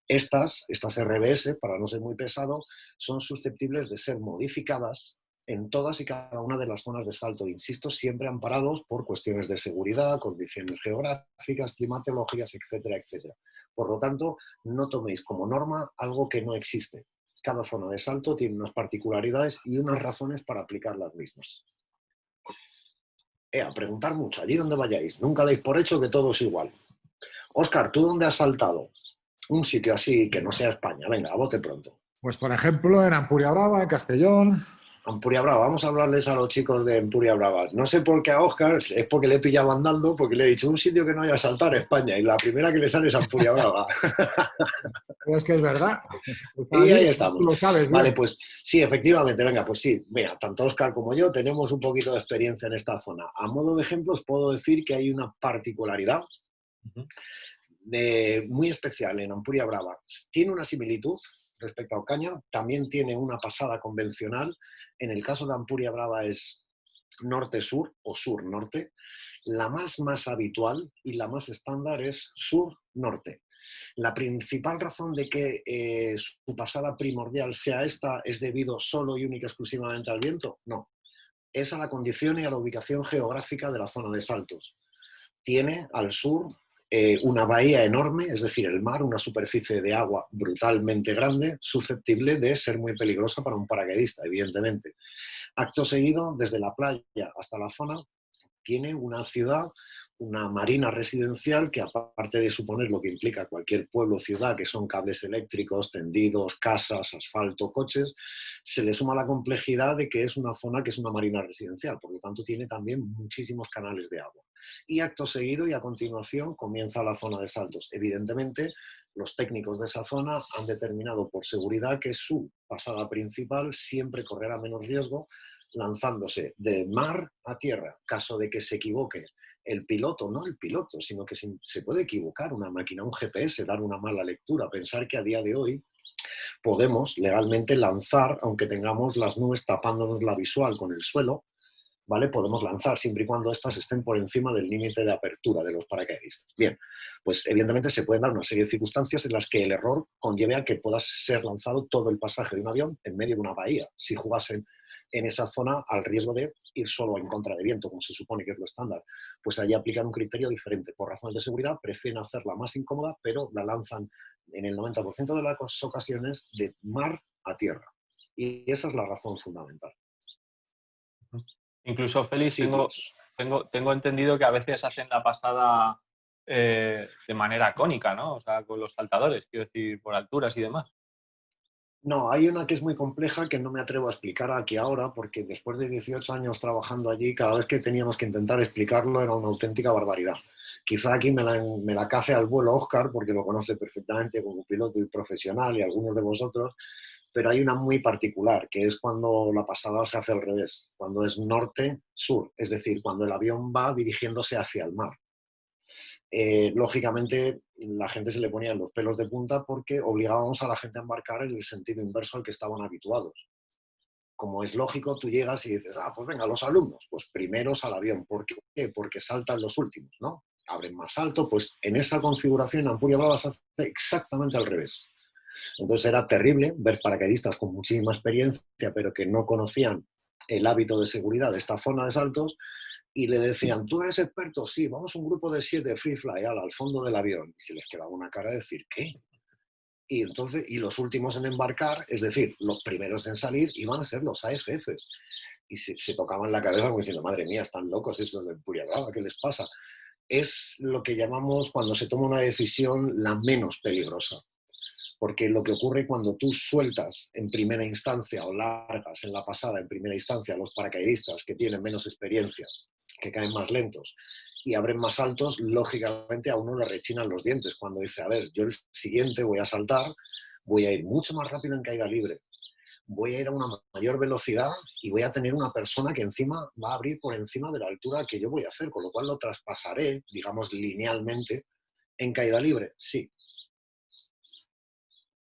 Estas RBS, para no ser muy pesado, son susceptibles de ser modificadas en todas y cada una de las zonas de salto, insisto, siempre amparados por cuestiones de seguridad, condiciones geográficas, climatológicas, etcétera, etcétera. Por lo tanto, no toméis como norma algo que no existe. Cada zona de salto tiene unas particularidades y unas razones para aplicar las mismas. A preguntar mucho, allí donde vayáis, nunca deis por hecho que todo es igual. Óscar, ¿tú dónde has saltado? Un sitio así que no sea España, venga, a bote pronto. Pues por ejemplo en Ampuria Brava, en Castellón. Ampuria Brava, vamos a hablarles a los chicos de Ampuria Brava. No sé por qué a Óscar, es porque le he pillado andando, porque le he dicho un sitio que no haya saltar España y la primera que le sale es Ampuria Brava. Es que es verdad. Y ahí estamos. Tú lo sabes, vale, bien. pues sí, efectivamente, venga, pues sí. Mira, tanto Óscar como yo tenemos un poquito de experiencia en esta zona. A modo de ejemplo, os puedo decir que hay una particularidad muy especial en Ampuria Brava. Tiene una similitud respecto a Ocaña, también tiene una pasada convencional. En el caso de Ampuria Brava es norte-sur o sur-norte. La más habitual y la más estándar es sur-norte. La principal razón de que su pasada primordial sea esta es debido solo y única exclusivamente al viento. No, es a la condición y a la ubicación geográfica de la zona de saltos. Tiene al sur una bahía enorme, es decir, el mar, una superficie de agua brutalmente grande, susceptible de ser muy peligrosa para un paracaidista, evidentemente. Acto seguido, desde la playa hasta la zona, tiene una ciudad, una marina residencial que, aparte de suponer lo que implica cualquier pueblo o ciudad, que son cables eléctricos, tendidos, casas, asfalto, coches, se le suma la complejidad de que es una zona que es una marina residencial, por lo tanto tiene también muchísimos canales de agua. Y acto seguido y a continuación comienza la zona de saltos. Evidentemente, los técnicos de esa zona han determinado por seguridad que su pasada principal siempre correrá menos riesgo lanzándose de mar a tierra. Caso de que se equivoque el piloto, no el piloto, sino que se puede equivocar una máquina, un GPS, dar una mala lectura, pensar que a día de hoy podemos legalmente lanzar, aunque tengamos las nubes tapándonos la visual con el suelo, ¿vale? Podemos lanzar siempre y cuando éstas estén por encima del límite de apertura de los paracaidistas. Bien, pues evidentemente se pueden dar una serie de circunstancias en las que el error conlleve a que pueda ser lanzado todo el pasaje de un avión en medio de una bahía, si jugasen en esa zona al riesgo de ir solo en contra de viento, como se supone que es lo estándar. Pues allí aplican un criterio diferente. Por razones de seguridad prefieren hacerla más incómoda, pero la lanzan en el 90% de las ocasiones de mar a tierra. Y esa es la razón fundamental. Incluso, Félix, Sí, tengo entendido que a veces hacen la pasada de manera cónica, ¿no? O sea, con los saltadores, quiero decir, por alturas y demás. No, hay una que es muy compleja que no me atrevo a explicar aquí ahora, porque después de 18 años trabajando allí, cada vez que teníamos que intentar explicarlo era una auténtica barbaridad. Quizá aquí me la cace al vuelo Óscar, porque lo conoce perfectamente como piloto y profesional, y algunos de vosotros, pero hay una muy particular, que es cuando la pasada se hace al revés, cuando es norte-sur, es decir, cuando el avión va dirigiéndose hacia el mar. Lógicamente la gente se le ponía los pelos de punta porque obligábamos a la gente a embarcar en el sentido inverso al que estaban habituados. Como es lógico, tú llegas y dices, pues venga, los alumnos, pues primeros al avión. ¿Por qué? Porque saltan los últimos, ¿no? Abren más alto, pues en esa configuración en Ampuria Brava se hace exactamente al revés. Entonces era terrible ver paracaidistas con muchísima experiencia, pero que no conocían el hábito de seguridad de esta zona de saltos, y le decían, ¿tú eres experto? Sí, vamos un grupo de 7 free fly al fondo del avión. Y se les quedaba una cara de decir, ¿qué? Y entonces, y los últimos en embarcar, es decir, los primeros en salir, iban a ser los AFFs. Y se tocaban la cabeza como diciendo, madre mía, están locos estos de Ampuria Brava, ¿qué les pasa? Es lo que llamamos, cuando se toma una decisión, la menos peligrosa. Porque lo que ocurre cuando tú sueltas en primera instancia o largas en la pasada en primera instancia a los paracaidistas que tienen menos experiencia, que caen más lentos y abren más altos, lógicamente a uno le rechinan los dientes cuando dice, a ver, yo el siguiente voy a saltar, voy a ir mucho más rápido en caída libre, voy a ir a una mayor velocidad y voy a tener una persona que encima va a abrir por encima de la altura que yo voy a hacer, con lo cual lo traspasaré, digamos, linealmente en caída libre. Sí,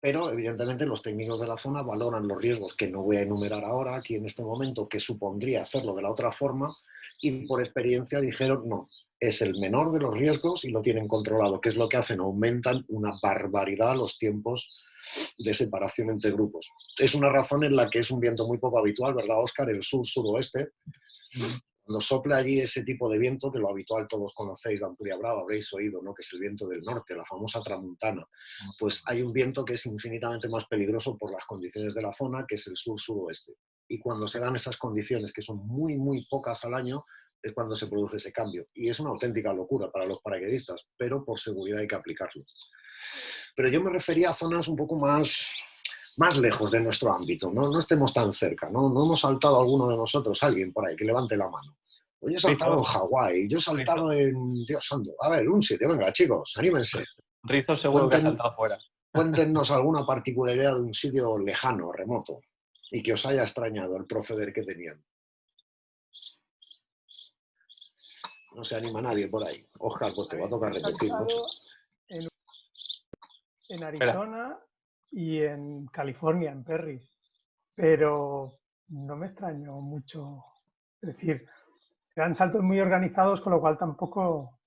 pero evidentemente los técnicos de la zona valoran los riesgos que no voy a enumerar ahora aquí en este momento, que supondría hacerlo de la otra forma, y por experiencia dijeron no, es el menor de los riesgos y lo tienen controlado. ¿Qué es lo que hacen? Aumentan una barbaridad los tiempos de separación entre grupos. Es una razón en la que es un viento muy poco habitual, ¿verdad, Óscar? El sur-suroeste. Cuando sopla allí ese tipo de viento, que lo habitual todos conocéis de Ampuria Brava, habréis oído, ¿no? Que es el viento del norte, la famosa tramuntana. Pues hay un viento que es infinitamente más peligroso por las condiciones de la zona, que es el sur-suroeste. Y cuando se dan esas condiciones, que son muy, muy pocas al año, es cuando se produce ese cambio. Y es una auténtica locura para los paracaidistas, pero por seguridad hay que aplicarlo. Pero yo me refería a zonas un poco más lejos de nuestro ámbito, no estemos tan cerca, no hemos saltado alguno de nosotros, alguien por ahí, que levante la mano. Yo he saltado en Hawái, yo he saltado en... Dios santo, a ver, un sitio, venga chicos, anímense. Rizo seguro que ha saltado fuera. Cuéntenos alguna particularidad de un sitio lejano, remoto, y que os haya extrañado el proceder que tenían. No se anima nadie por ahí. Óscar, pues te va a tocar repetir mucho. En Arizona y en California, en Perry, pero no me extrañó mucho. Es decir, eran saltos muy organizados, con lo cual tampoco...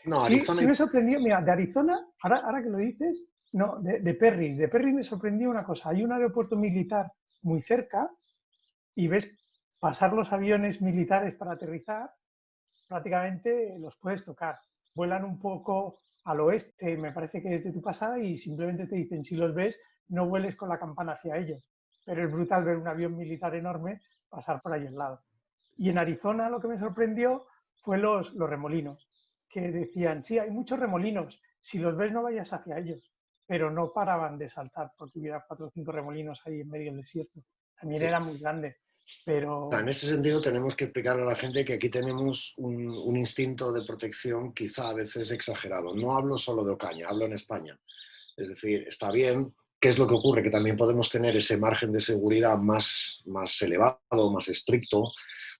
No, sí, Arizona... sí me sorprendió, mira, de Arizona, ahora que lo dices, no, de Perry me sorprendió una cosa. Hay un aeropuerto militar muy cerca y ves pasar los aviones militares para aterrizar, prácticamente los puedes tocar. Vuelan un poco al oeste, me parece que es de tu pasada, y simplemente te dicen, si los ves, no vueles con la campana hacia ellos. Pero es brutal ver un avión militar enorme pasar por ahí al lado. Y en Arizona lo que me sorprendió fue los remolinos, que decían, sí, hay muchos remolinos, si los ves no vayas hacia ellos, pero no paraban de saltar porque hubiera 4 o 5 remolinos ahí en medio del desierto. También era muy grande. Pero... En ese sentido tenemos que explicarle a la gente que aquí tenemos un instinto de protección quizá a veces exagerado. No hablo solo de Ocaña, hablo en España. Es decir, está bien. ¿Qué es lo que ocurre? Que también podemos tener ese margen de seguridad más elevado, más estricto.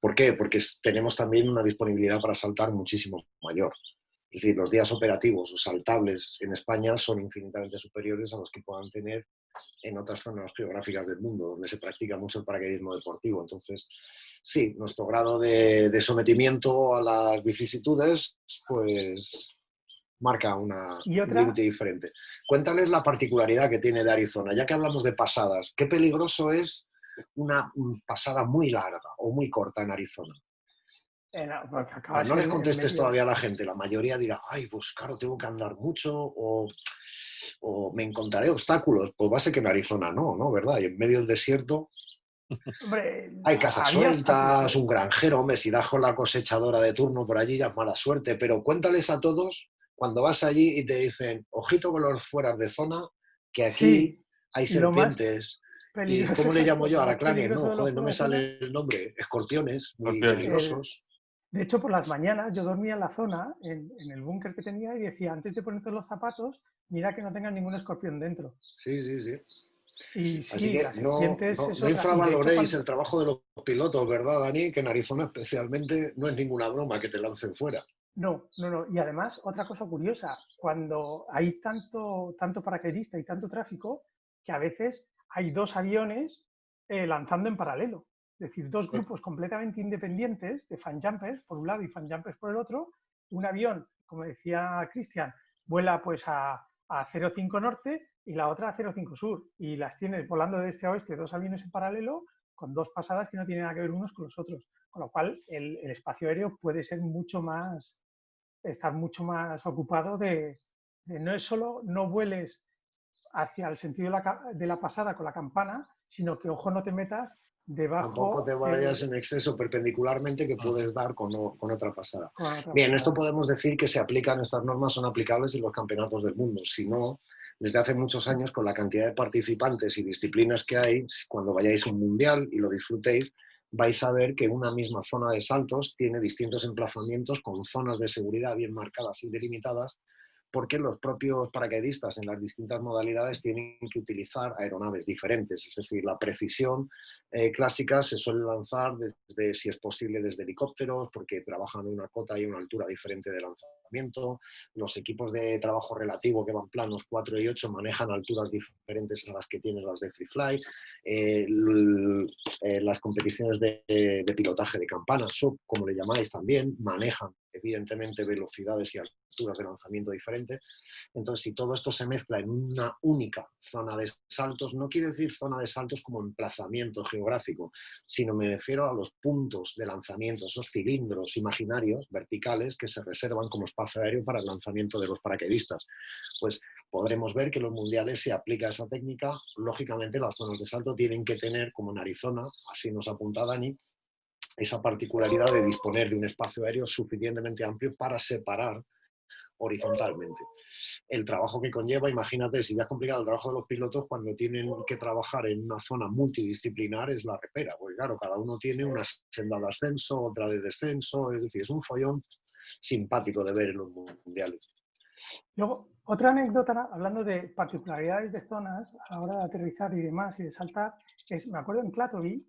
¿Por qué? Porque tenemos también una disponibilidad para saltar muchísimo mayor. Es decir, los días operativos o saltables en España son infinitamente superiores a los que puedan tener en otras zonas geográficas del mundo, donde se practica mucho el paracaidismo deportivo. Entonces, sí, nuestro grado de sometimiento a las vicisitudes, pues marca un límite diferente. Cuéntales la particularidad que tiene de Arizona, ya que hablamos de pasadas. ¿Qué peligroso es una pasada muy larga o muy corta en Arizona? No les contestes todavía a la gente, la mayoría dirá, ay, pues claro, tengo que andar mucho o me encontraré obstáculos. Pues va a ser que en Arizona no, ¿verdad? Y en medio del desierto hombre, hay casas sueltas, un granjero, hombre, si das con la cosechadora de turno por allí ya es mala suerte, pero cuéntales a todos cuando vas allí y te dicen, ojito con los fueras de zona, que aquí hay serpientes ¿Y cómo le llamo yo? Araclanes, no, joder, no me sale el nombre. Escorpiones, muy peligrosos. De hecho, por las mañanas yo dormía en la zona, en el búnker que tenía, y decía, antes de ponerte los zapatos, mira que no tengan ningún escorpión dentro. Sí, sí, sí. Y sí, así que las serpientes... no infravaloréis el trabajo de los pilotos, ¿verdad, Dani? Que en Arizona especialmente no es ninguna broma que te lancen fuera. No. Y además, otra cosa curiosa, cuando hay tanto paracaidista y tanto tráfico, que a veces hay 2 aviones lanzando en paralelo. Es decir, 2 grupos completamente independientes de fan jumpers por un lado y fan jumpers por el otro. Un avión, como decía Cristian, vuela pues a 05 norte y la otra a 05 sur. Y las tienes volando de este a oeste 2 aviones en paralelo con 2 pasadas que no tienen nada que ver unos con los otros. Con lo cual, el espacio aéreo puede ser estar mucho más ocupado de no es solo no vueles hacia el sentido de la pasada con la campana, sino que, ojo, no te metas debajo... Tampoco te vayas en exceso perpendicularmente que puedes dar con otra pasada. Bien, esto podemos decir que se aplican, estas normas son aplicables en los campeonatos del mundo. Si no, desde hace muchos años, con la cantidad de participantes y disciplinas que hay, cuando vayáis a un mundial y lo disfrutéis, vais a ver que una misma zona de saltos tiene distintos emplazamientos con zonas de seguridad bien marcadas y delimitadas, porque los propios paracaidistas en las distintas modalidades tienen que utilizar aeronaves diferentes. Es decir, la precisión clásica se suele lanzar desde, si es posible, desde helicópteros, porque trabajan en una cota y una altura diferente de lanzamiento. Los equipos de trabajo relativo que van planos 4 y 8 manejan alturas diferentes a las que tienen las de free fly. Las competiciones de pilotaje de campana, sub, como le llamáis también, manejan evidentemente velocidades y alturas de lanzamiento diferentes. Entonces, si todo esto se mezcla en una única zona de saltos, no quiere decir zona de saltos como emplazamiento geográfico, sino me refiero a los puntos de lanzamiento, esos cilindros imaginarios verticales que se reservan como espacio aéreo para el lanzamiento de los paracaidistas. Pues podremos ver que en los mundiales se aplica esa técnica. Lógicamente, las zonas de salto tienen que tener, como en Arizona, así nos apunta Dani, esa particularidad de disponer de un espacio aéreo suficientemente amplio para separar horizontalmente. El trabajo que conlleva, imagínate, si ya es complicado el trabajo de los pilotos cuando tienen que trabajar en una zona multidisciplinar, es la repera, porque claro, cada uno tiene una senda de ascenso, otra de descenso, es decir, es un follón simpático de ver en los mundiales. Luego, otra anécdota, hablando de particularidades de zonas a la hora de aterrizar y demás y de saltar, es, me acuerdo en Klatovy,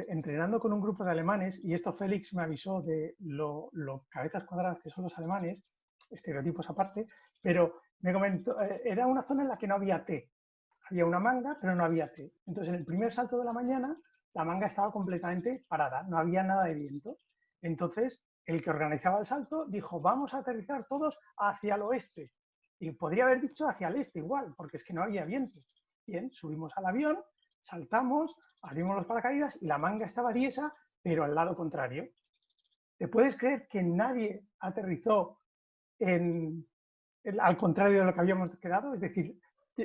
entrenando con un grupo de alemanes, y esto Félix me avisó de lo cabezas cuadradas que son los alemanes, estereotipos aparte, pero me comentó, era una zona en la que no había té. Había una manga, pero no había té. Entonces, en el primer salto de la mañana, la manga estaba completamente parada, no había nada de viento. Entonces, el que organizaba el salto dijo, vamos a aterrizar todos hacia el oeste. Y podría haber dicho hacia el este igual, porque es que no había viento. Bien, subimos al avión, saltamos, abrimos los paracaídas y la manga estaba tiesa, pero al lado contrario. ¿Te puedes creer que nadie aterrizó al contrario de lo que habíamos quedado? Es decir,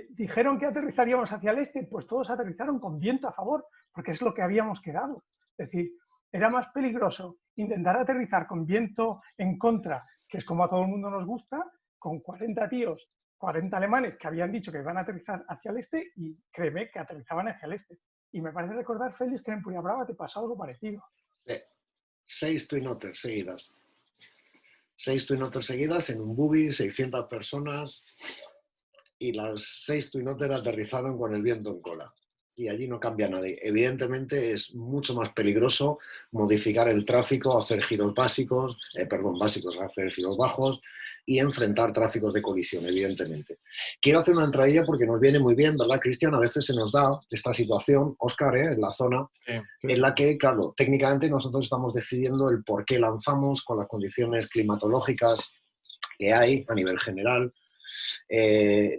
dijeron que aterrizaríamos hacia el este, pues todos aterrizaron con viento a favor, porque es lo que habíamos quedado. Es decir, era más peligroso intentar aterrizar con viento en contra, que es como a todo el mundo nos gusta, con 40 tíos, 40 alemanes que habían dicho que iban a aterrizar hacia el este y créeme que aterrizaban hacia el este. Y me parece recordar, Félix, que en Empuria Brava te pasó algo parecido. Sí. 6 Twin Otters seguidas. 6 Twin Otters seguidas en un buggy, 600 personas, y las 6 Twin Otters aterrizaron con el viento en cola. Y allí no cambia nadie. Evidentemente es mucho más peligroso modificar el tráfico, hacer giros básicos, hacer giros bajos y enfrentar tráficos de colisión, evidentemente. Quiero hacer una entradilla porque nos viene muy bien, ¿verdad, Cristian? A veces se nos da esta situación, Óscar, en la zona, en la que, claro, técnicamente nosotros estamos decidiendo el por qué lanzamos con las condiciones climatológicas que hay a nivel general.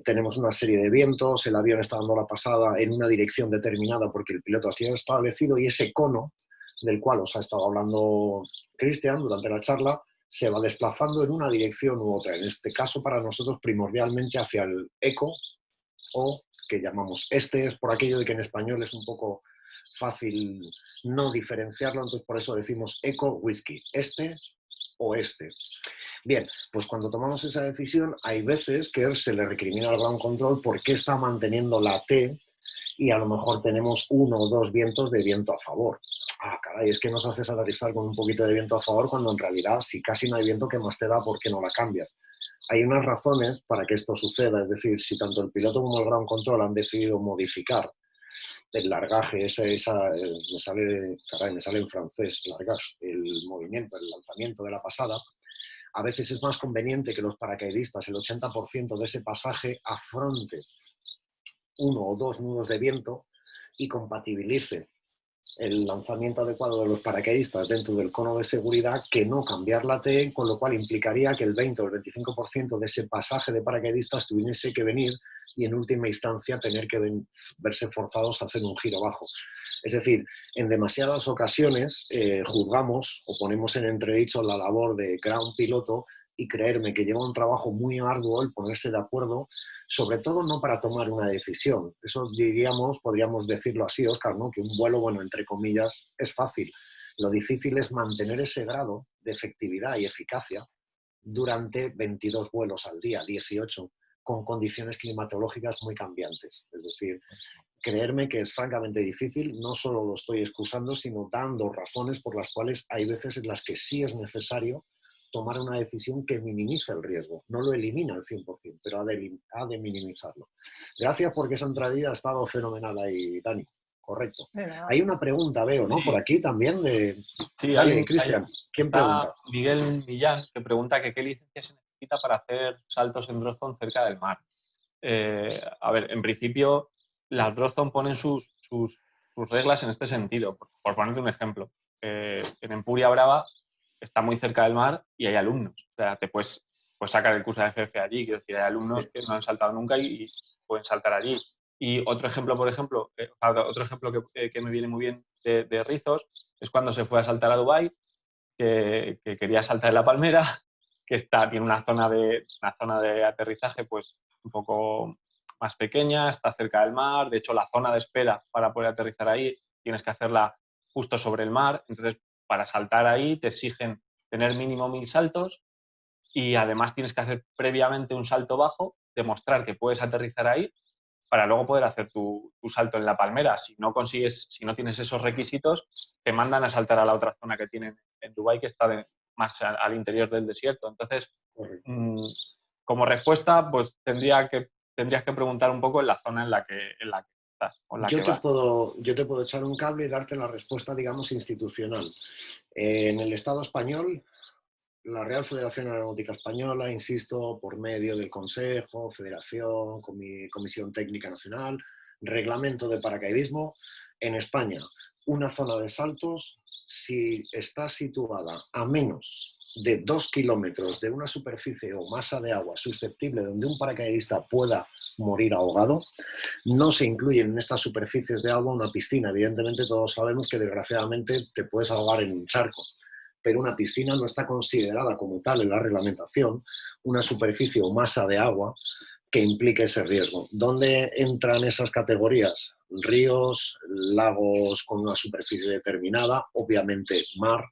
Tenemos una serie de vientos, el avión está dando la pasada en una dirección determinada porque el piloto así ha establecido y ese cono del cual os ha estado hablando Cristian durante la charla se va desplazando en una dirección u otra. En este caso para nosotros primordialmente hacia el eco o que llamamos este, es por aquello de que en español es un poco fácil no diferenciarlo, entonces por eso decimos eco whisky, este o este. Bien, pues cuando tomamos esa decisión hay veces que se le recrimina al ground control por qué está manteniendo la T y a lo mejor tenemos 1 o 2 vientos de viento a favor. Ah, caray, es que nos haces aterrizar con un poquito de viento a favor cuando en realidad si casi no hay viento, ¿qué más te da? ¿Por qué no la cambias? Hay unas razones para que esto suceda, es decir, si tanto el piloto como el ground control han decidido modificar el largaje, me sale en francés, largage, el movimiento, el lanzamiento de la pasada, a veces es más conveniente que los paracaidistas, el 80% de ese pasaje, afronte 1 o 2 nudos de viento y compatibilice el lanzamiento adecuado de los paracaidistas dentro del cono de seguridad, que no cambiar la T, con lo cual implicaría que el 20 o el 25% de ese pasaje de paracaidistas tuviese que venir y en última instancia tener que verse forzados a hacer un giro bajo. Es decir, en demasiadas ocasiones juzgamos o ponemos en entredicho la labor de ground piloto, y creerme que lleva un trabajo muy arduo el ponerse de acuerdo, sobre todo no para tomar una decisión. Eso podríamos decirlo así, Óscar, ¿no? Que un vuelo, bueno, entre comillas, es fácil. Lo difícil es mantener ese grado de efectividad y eficacia durante 22 vuelos al día, 18, con condiciones climatológicas muy cambiantes. Es decir, creerme que es francamente difícil, no solo lo estoy excusando, sino dando razones por las cuales hay veces en las que sí es necesario tomar una decisión que minimice el riesgo. No lo elimina al 100%, pero ha de minimizarlo. Gracias porque esa entradilla ha estado fenomenal ahí, Dani. Correcto. Hay una pregunta, veo, ¿no? Sí. Por aquí también de... Sí, dale, Cristian. ¿Quién pregunta? Miguel Millán, que pregunta que qué licencia se necesita para hacer saltos en drop zone cerca del mar. A ver, en principio, las drop zone ponen sus reglas en este sentido. Por ponerte un ejemplo, en Empuria Brava está muy cerca del mar y hay alumnos. O sea, te puedes sacar el curso de FF allí. Quiero decir, hay alumnos que no han saltado nunca y pueden saltar allí. Y otro ejemplo que me viene muy bien de Rizos es cuando se fue a saltar a Dubái, que quería saltar en La Palmera, que tiene una zona de aterrizaje pues un poco más pequeña, está cerca del mar. De hecho, la zona de espera para poder aterrizar ahí tienes que hacerla justo sobre el mar. Entonces, para saltar ahí te exigen tener mínimo 1000 saltos y además tienes que hacer previamente un salto bajo, demostrar que puedes aterrizar ahí para luego poder hacer tu salto en La Palmera. Si no tienes esos requisitos, te mandan a saltar a la otra zona que tienen en Dubái, que está más al interior del desierto. Entonces, como respuesta, pues tendrías que preguntar un poco en la zona en la que estás. Yo te puedo echar un cable y darte la respuesta, digamos, institucional. En el Estado español, la Real Federación Aeronáutica Española, insisto, por medio del Consejo, Federación, Comisión Técnica Nacional, Reglamento de Paracaidismo, en España, una zona de saltos, si está situada a menos de 2 kilómetros de una superficie o masa de agua susceptible donde un paracaidista pueda morir ahogado, no se incluye en estas superficies de agua una piscina. Evidentemente todos sabemos que desgraciadamente te puedes ahogar en un charco, pero una piscina no está considerada como tal en la reglamentación una superficie o masa de agua que implique ese riesgo. ¿Dónde entran esas categorías? Ríos, lagos con una superficie determinada, obviamente mar,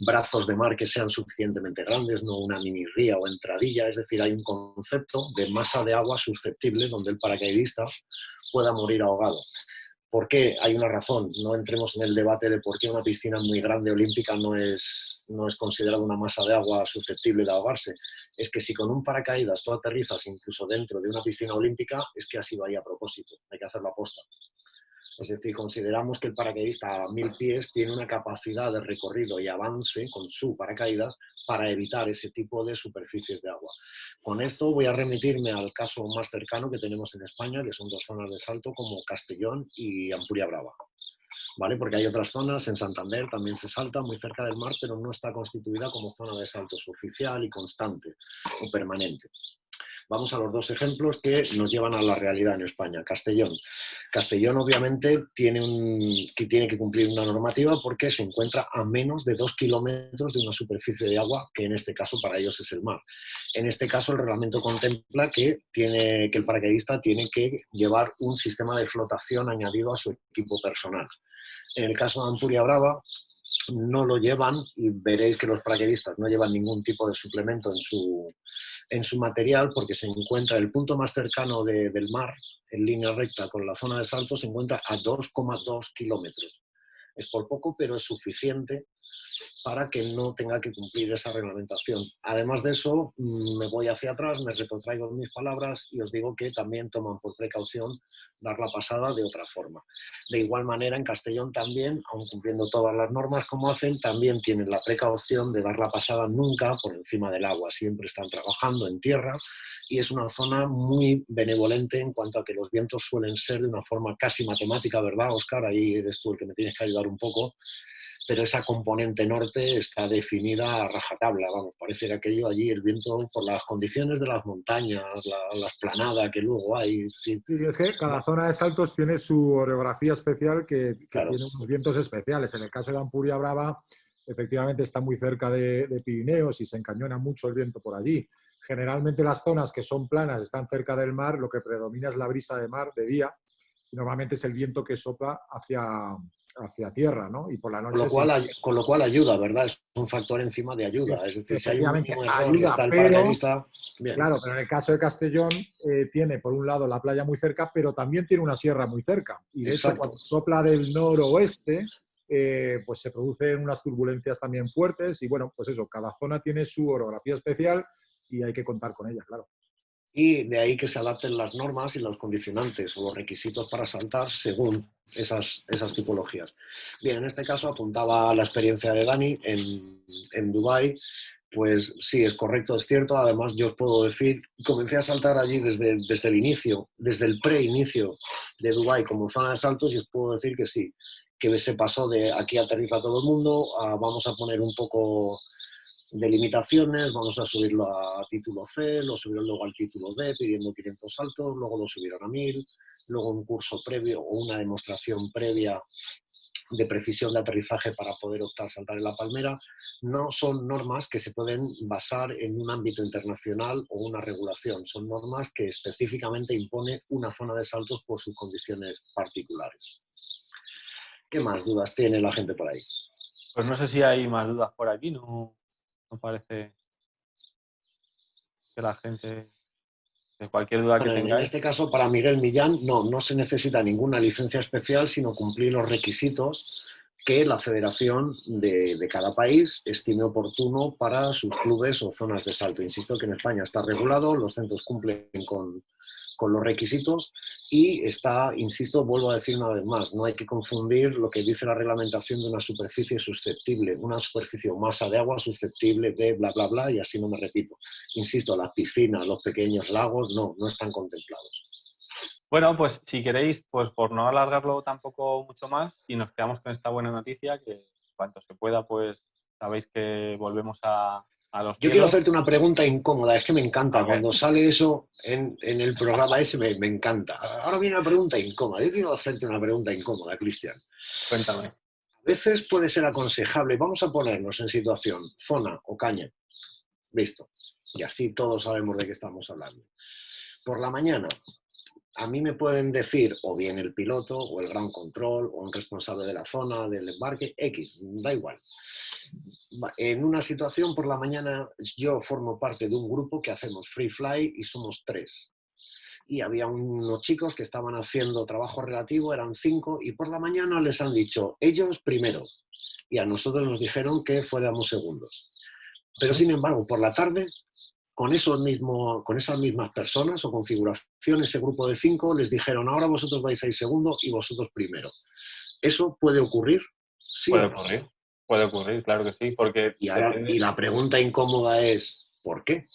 brazos de mar que sean suficientemente grandes, no una mini ría o entradilla, es decir, hay un concepto de masa de agua susceptible donde el paracaidista pueda morir ahogado. ¿Por qué? Hay una razón. No entremos en el debate de por qué una piscina muy grande olímpica no es considerada una masa de agua susceptible de ahogarse. Es que si con un paracaídas tú aterrizas incluso dentro de una piscina olímpica, es que ha sido ahí a propósito. Hay que hacerlo a posta. Es decir, consideramos que el paracaidista a 1000 pies tiene una capacidad de recorrido y avance con su paracaídas para evitar ese tipo de superficies de agua. Con esto voy a remitirme al caso más cercano que tenemos en España, que son 2 zonas de salto como Castellón y Ampuria Brava. ¿Vale? Porque hay otras zonas, en Santander también se salta muy cerca del mar, pero no está constituida como zona de saltos oficial y constante o permanente. Vamos a los 2 ejemplos que nos llevan a la realidad en España. Castellón. Castellón obviamente tiene que cumplir una normativa porque se encuentra a menos de 2 kilómetros de una superficie de agua, que en este caso para ellos es el mar. En este caso el reglamento contempla que el paracaidista tiene que llevar un sistema de flotación añadido a su equipo personal. En el caso de Ampuria Brava, no lo llevan, y veréis que los paracaidistas no llevan ningún tipo de suplemento en su material, porque se encuentra el punto más cercano del mar, en línea recta con la zona de salto, se encuentra a 2,2 kilómetros. Es por poco, pero es suficiente para que no tenga que cumplir esa reglamentación. Además de eso, me voy hacia atrás, me retrotraigo en mis palabras y os digo que también toman por precaución dar la pasada de otra forma. De igual manera, en Castellón también, aun cumpliendo todas las normas como hacen, también tienen la precaución de dar la pasada nunca por encima del agua. Siempre están trabajando en tierra y es una zona muy benevolente en cuanto a que los vientos suelen ser de una forma casi matemática, ¿verdad, Óscar? Ahí eres tú el que me tienes que ayudar un poco. Pero esa componente norte está definida a rajatabla, vamos, parece que aquello allí, el viento, por las condiciones de las montañas, la esplanada que luego hay. Sí. Y es que cada zona de saltos tiene su orografía especial que Claro. tiene unos vientos especiales. En el caso de Ampuria Brava, efectivamente está muy cerca de Pirineos y se encañona mucho el viento por allí. Generalmente las zonas que son planas están cerca del mar, lo que predomina es la brisa de mar de día y normalmente es el viento que sopla hacia tierra, ¿no? Y por la noche... Con lo cual ayuda, ¿verdad? Es un factor encima de ayuda. Es decir, si hay un mínimo error ayuda, que está el pero, paracaidista... Bien. Claro, pero en el caso de Castellón tiene por un lado la playa muy cerca, pero también tiene una sierra muy cerca. Y de hecho, cuando sopla del noroeste, pues se producen unas turbulencias también fuertes. Y bueno, pues eso, cada zona tiene su orografía especial y hay que contar con ella, claro. Y de ahí que se adapten las normas y los condicionantes o los requisitos para saltar según esas tipologías. Bien, en este caso apuntaba la experiencia de Dani en Dubái. Pues sí, es correcto, es cierto. Además, yo os puedo decir, comencé a saltar allí desde el inicio, desde el pre-inicio de Dubái como zona de saltos, y os puedo decir que sí, que se pasó de aquí aterriza todo el mundo a vamos a poner un poco de limitaciones, vamos a subirlo a título C, lo subieron luego al título D pidiendo 500 saltos, luego lo subieron a 1000, luego un curso previo o una demostración previa de precisión de aterrizaje para poder optar a saltar en la palmera. No son normas que se pueden basar en un ámbito internacional o una regulación, son normas que específicamente impone una zona de saltos por sus condiciones particulares. ¿Qué más dudas tiene la gente por ahí? Pues no sé si hay más dudas por aquí, no parece que la gente, de cualquier duda que tengáis. En este caso, para Miguel Millán, no se necesita ninguna licencia especial, sino cumplir los requisitos que la federación de cada país estime oportuno para sus clubes o zonas de salto. Insisto que en España está regulado, los centros cumplen con los requisitos y está, insisto, vuelvo a decir una vez más, no hay que confundir lo que dice la reglamentación de una superficie susceptible, una superficie o masa de agua susceptible de bla, bla, bla, y así no me repito. Insisto, las piscinas, los pequeños lagos, no están contemplados. Bueno, pues si queréis, pues por no alargarlo tampoco mucho más y nos quedamos con esta buena noticia, que cuanto se pueda, pues sabéis que volvemos a los cielos. Yo quiero hacerte una pregunta incómoda, es que me encanta, cuando sale eso en el programa ese me encanta. Ahora viene una pregunta incómoda, yo quiero hacerte una pregunta incómoda, Cristian. Cuéntame. A veces puede ser aconsejable, vamos a ponernos en situación, zona o caña, listo, y así todos sabemos de qué estamos hablando. Por la mañana, a mí me pueden decir, o bien el piloto, o el ground control, o un responsable de la zona, del embarque, X, da igual. En una situación por la mañana, yo formo parte de un grupo que hacemos free fly y somos 3. Y había unos chicos que estaban haciendo trabajo relativo, eran 5, y por la mañana les han dicho, ellos primero, y a nosotros nos dijeron que fuéramos segundos. Pero sin embargo, por la tarde, con esas mismas personas o configuración, ese grupo de 5, les dijeron, ahora vosotros vais a ir segundo y vosotros primero. ¿Eso puede ocurrir? Sí. Puede ocurrir, claro que sí. Porque y la pregunta incómoda es, ¿por qué?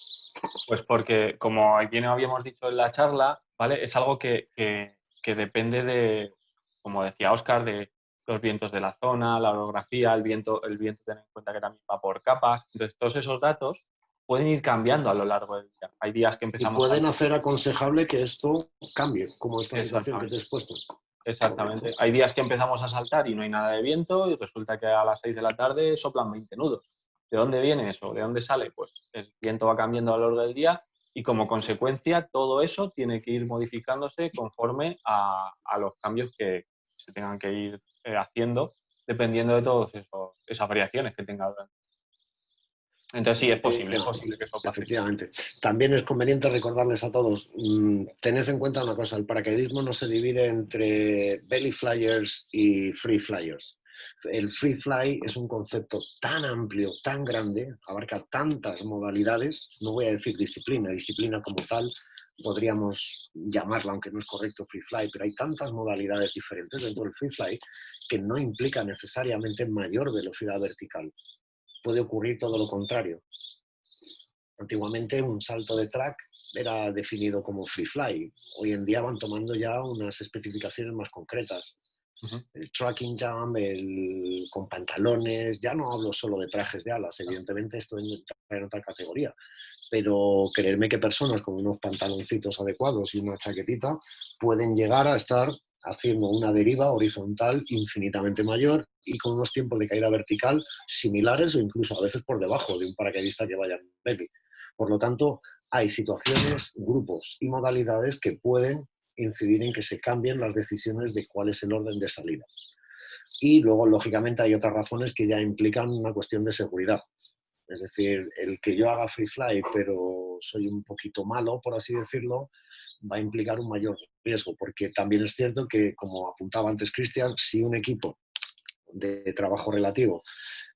Pues porque, como bien habíamos dicho en la charla, ¿vale? Es algo que depende de, como decía Óscar, de los vientos de la zona, la orografía, el viento tener en cuenta que también va por capas. Entonces, todos esos datos pueden ir cambiando a lo largo del día. Hay días que empezamos... Y pueden hacer aconsejable que esto cambie, como esta situación que te he expuesto. Exactamente. Hay días que empezamos a saltar y no hay nada de viento y resulta que a las 6 de la tarde soplan 20 nudos. ¿De dónde viene eso? ¿De dónde sale? Pues el viento va cambiando a lo largo del día y como consecuencia todo eso tiene que ir modificándose conforme a los cambios que se tengan que ir haciendo dependiendo de todas esas variaciones que tenga durante. Entonces sí, es posible que eso pase. Efectivamente. También es conveniente recordarles a todos, tened en cuenta una cosa, el paracaidismo no se divide entre belly flyers y free flyers. El free fly es un concepto tan amplio, tan grande, abarca tantas modalidades, no voy a decir disciplina como tal, podríamos llamarla, aunque no es correcto free fly, pero hay tantas modalidades diferentes dentro del free fly que no implica necesariamente mayor velocidad vertical. Puede ocurrir todo lo contrario. Antiguamente un salto de track era definido como free fly. Hoy en día van tomando ya unas especificaciones más concretas. El tracking jump, con pantalones, ya no hablo solo de trajes de alas, evidentemente esto entra en otra categoría, pero creerme que personas con unos pantaloncitos adecuados y una chaquetita pueden llegar a estar haciendo una deriva horizontal infinitamente mayor y con unos tiempos de caída vertical similares o incluso a veces por debajo de un paracaidista que vaya en belly. Por lo tanto, hay situaciones, grupos y modalidades que pueden incidir en que se cambien las decisiones de cuál es el orden de salida. Y luego, lógicamente, hay otras razones que ya implican una cuestión de seguridad. Es decir, el que yo haga free fly, pero soy un poquito malo, por así decirlo, va a implicar un mayor riesgo, porque también es cierto que, como apuntaba antes Cristian, si un equipo de trabajo relativo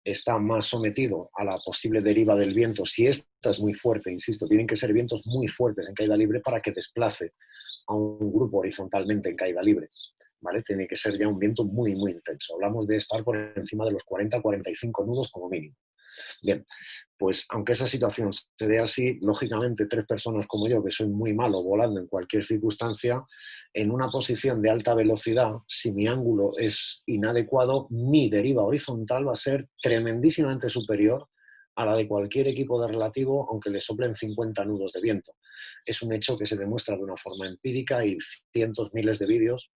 está más sometido a la posible deriva del viento, si esta es muy fuerte, insisto, tienen que ser vientos muy fuertes en caída libre para que desplace a un grupo horizontalmente en caída libre, ¿vale? Tiene que ser ya un viento muy, muy intenso. Hablamos de estar por encima de los 40-45 nudos como mínimo. Bien, pues aunque esa situación se dé así, lógicamente 3 personas como yo, que soy muy malo volando en cualquier circunstancia, en una posición de alta velocidad, si mi ángulo es inadecuado, mi deriva horizontal va a ser tremendísimamente superior a la de cualquier equipo de relativo, aunque le soplen 50 nudos de viento. Es un hecho que se demuestra de una forma empírica y cientos, miles de vídeos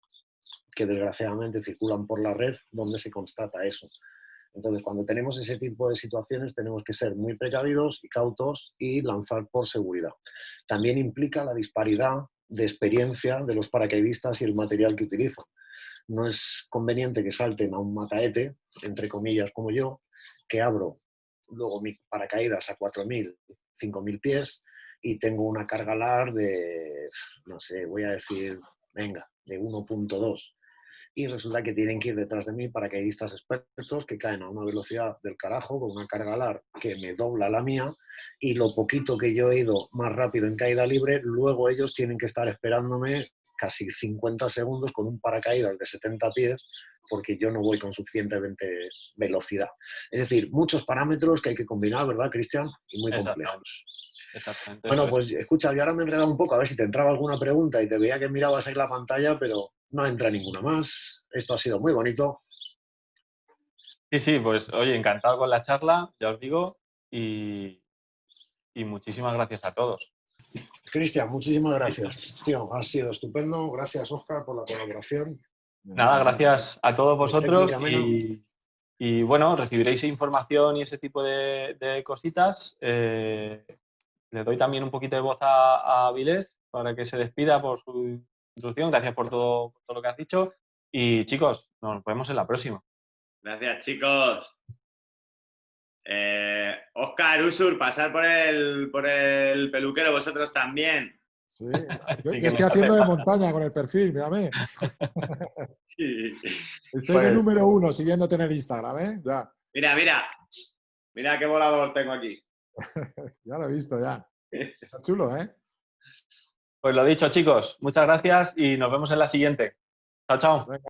que desgraciadamente circulan por la red donde se constata eso. Entonces, cuando tenemos ese tipo de situaciones, tenemos que ser muy precavidos y cautos y lanzar por seguridad. También implica la disparidad de experiencia de los paracaidistas y el material que utilizan. No es conveniente que salten a un mataete, entre comillas, como yo, que abro luego mi paracaídas a 4.000, 5.000 pies y tengo una carga LAR de, no sé, voy a decir, venga, de 1.2. Y resulta que tienen que ir detrás de mí paracaidistas expertos que caen a una velocidad del carajo con una carga LAR que me dobla la mía y lo poquito que yo he ido más rápido en caída libre, luego ellos tienen que estar esperándome casi 50 segundos con un paracaídas de 70 pies porque yo no voy con suficientemente velocidad. Es decir, muchos parámetros que hay que combinar, ¿verdad, Cristian? Y muy complejos. Exactamente. Bueno, pues escucha, yo ahora me he enredado un poco a ver si te entraba alguna pregunta y te veía que mirabas ahí la pantalla, pero no entra ninguna más. Esto ha sido muy bonito. Sí, pues oye, encantado con la charla, ya os digo, y muchísimas gracias a todos. Cristian, muchísimas gracias. Tío, ha sido estupendo. Gracias, Óscar, por la colaboración. Nada, gracias a todos vosotros y bueno, recibiréis información y ese tipo de cositas. Le doy también un poquito de voz a Vilés para que se despida por su introducción. Gracias por todo lo que has dicho. Y chicos, nos vemos en la próxima. Gracias, chicos. Óscar, Usur, pasar por el peluquero vosotros también. Sí, yo estoy haciendo de montaña con el perfil, mírame. Sí. Estoy de número 1 siguiéndote en el Instagram, ¿eh? Ya. Mira qué volador tengo aquí. Ya lo he visto, ya. Está chulo, ¿eh? Pues lo dicho, chicos, muchas gracias y nos vemos en la siguiente. Chao, chao. Venga.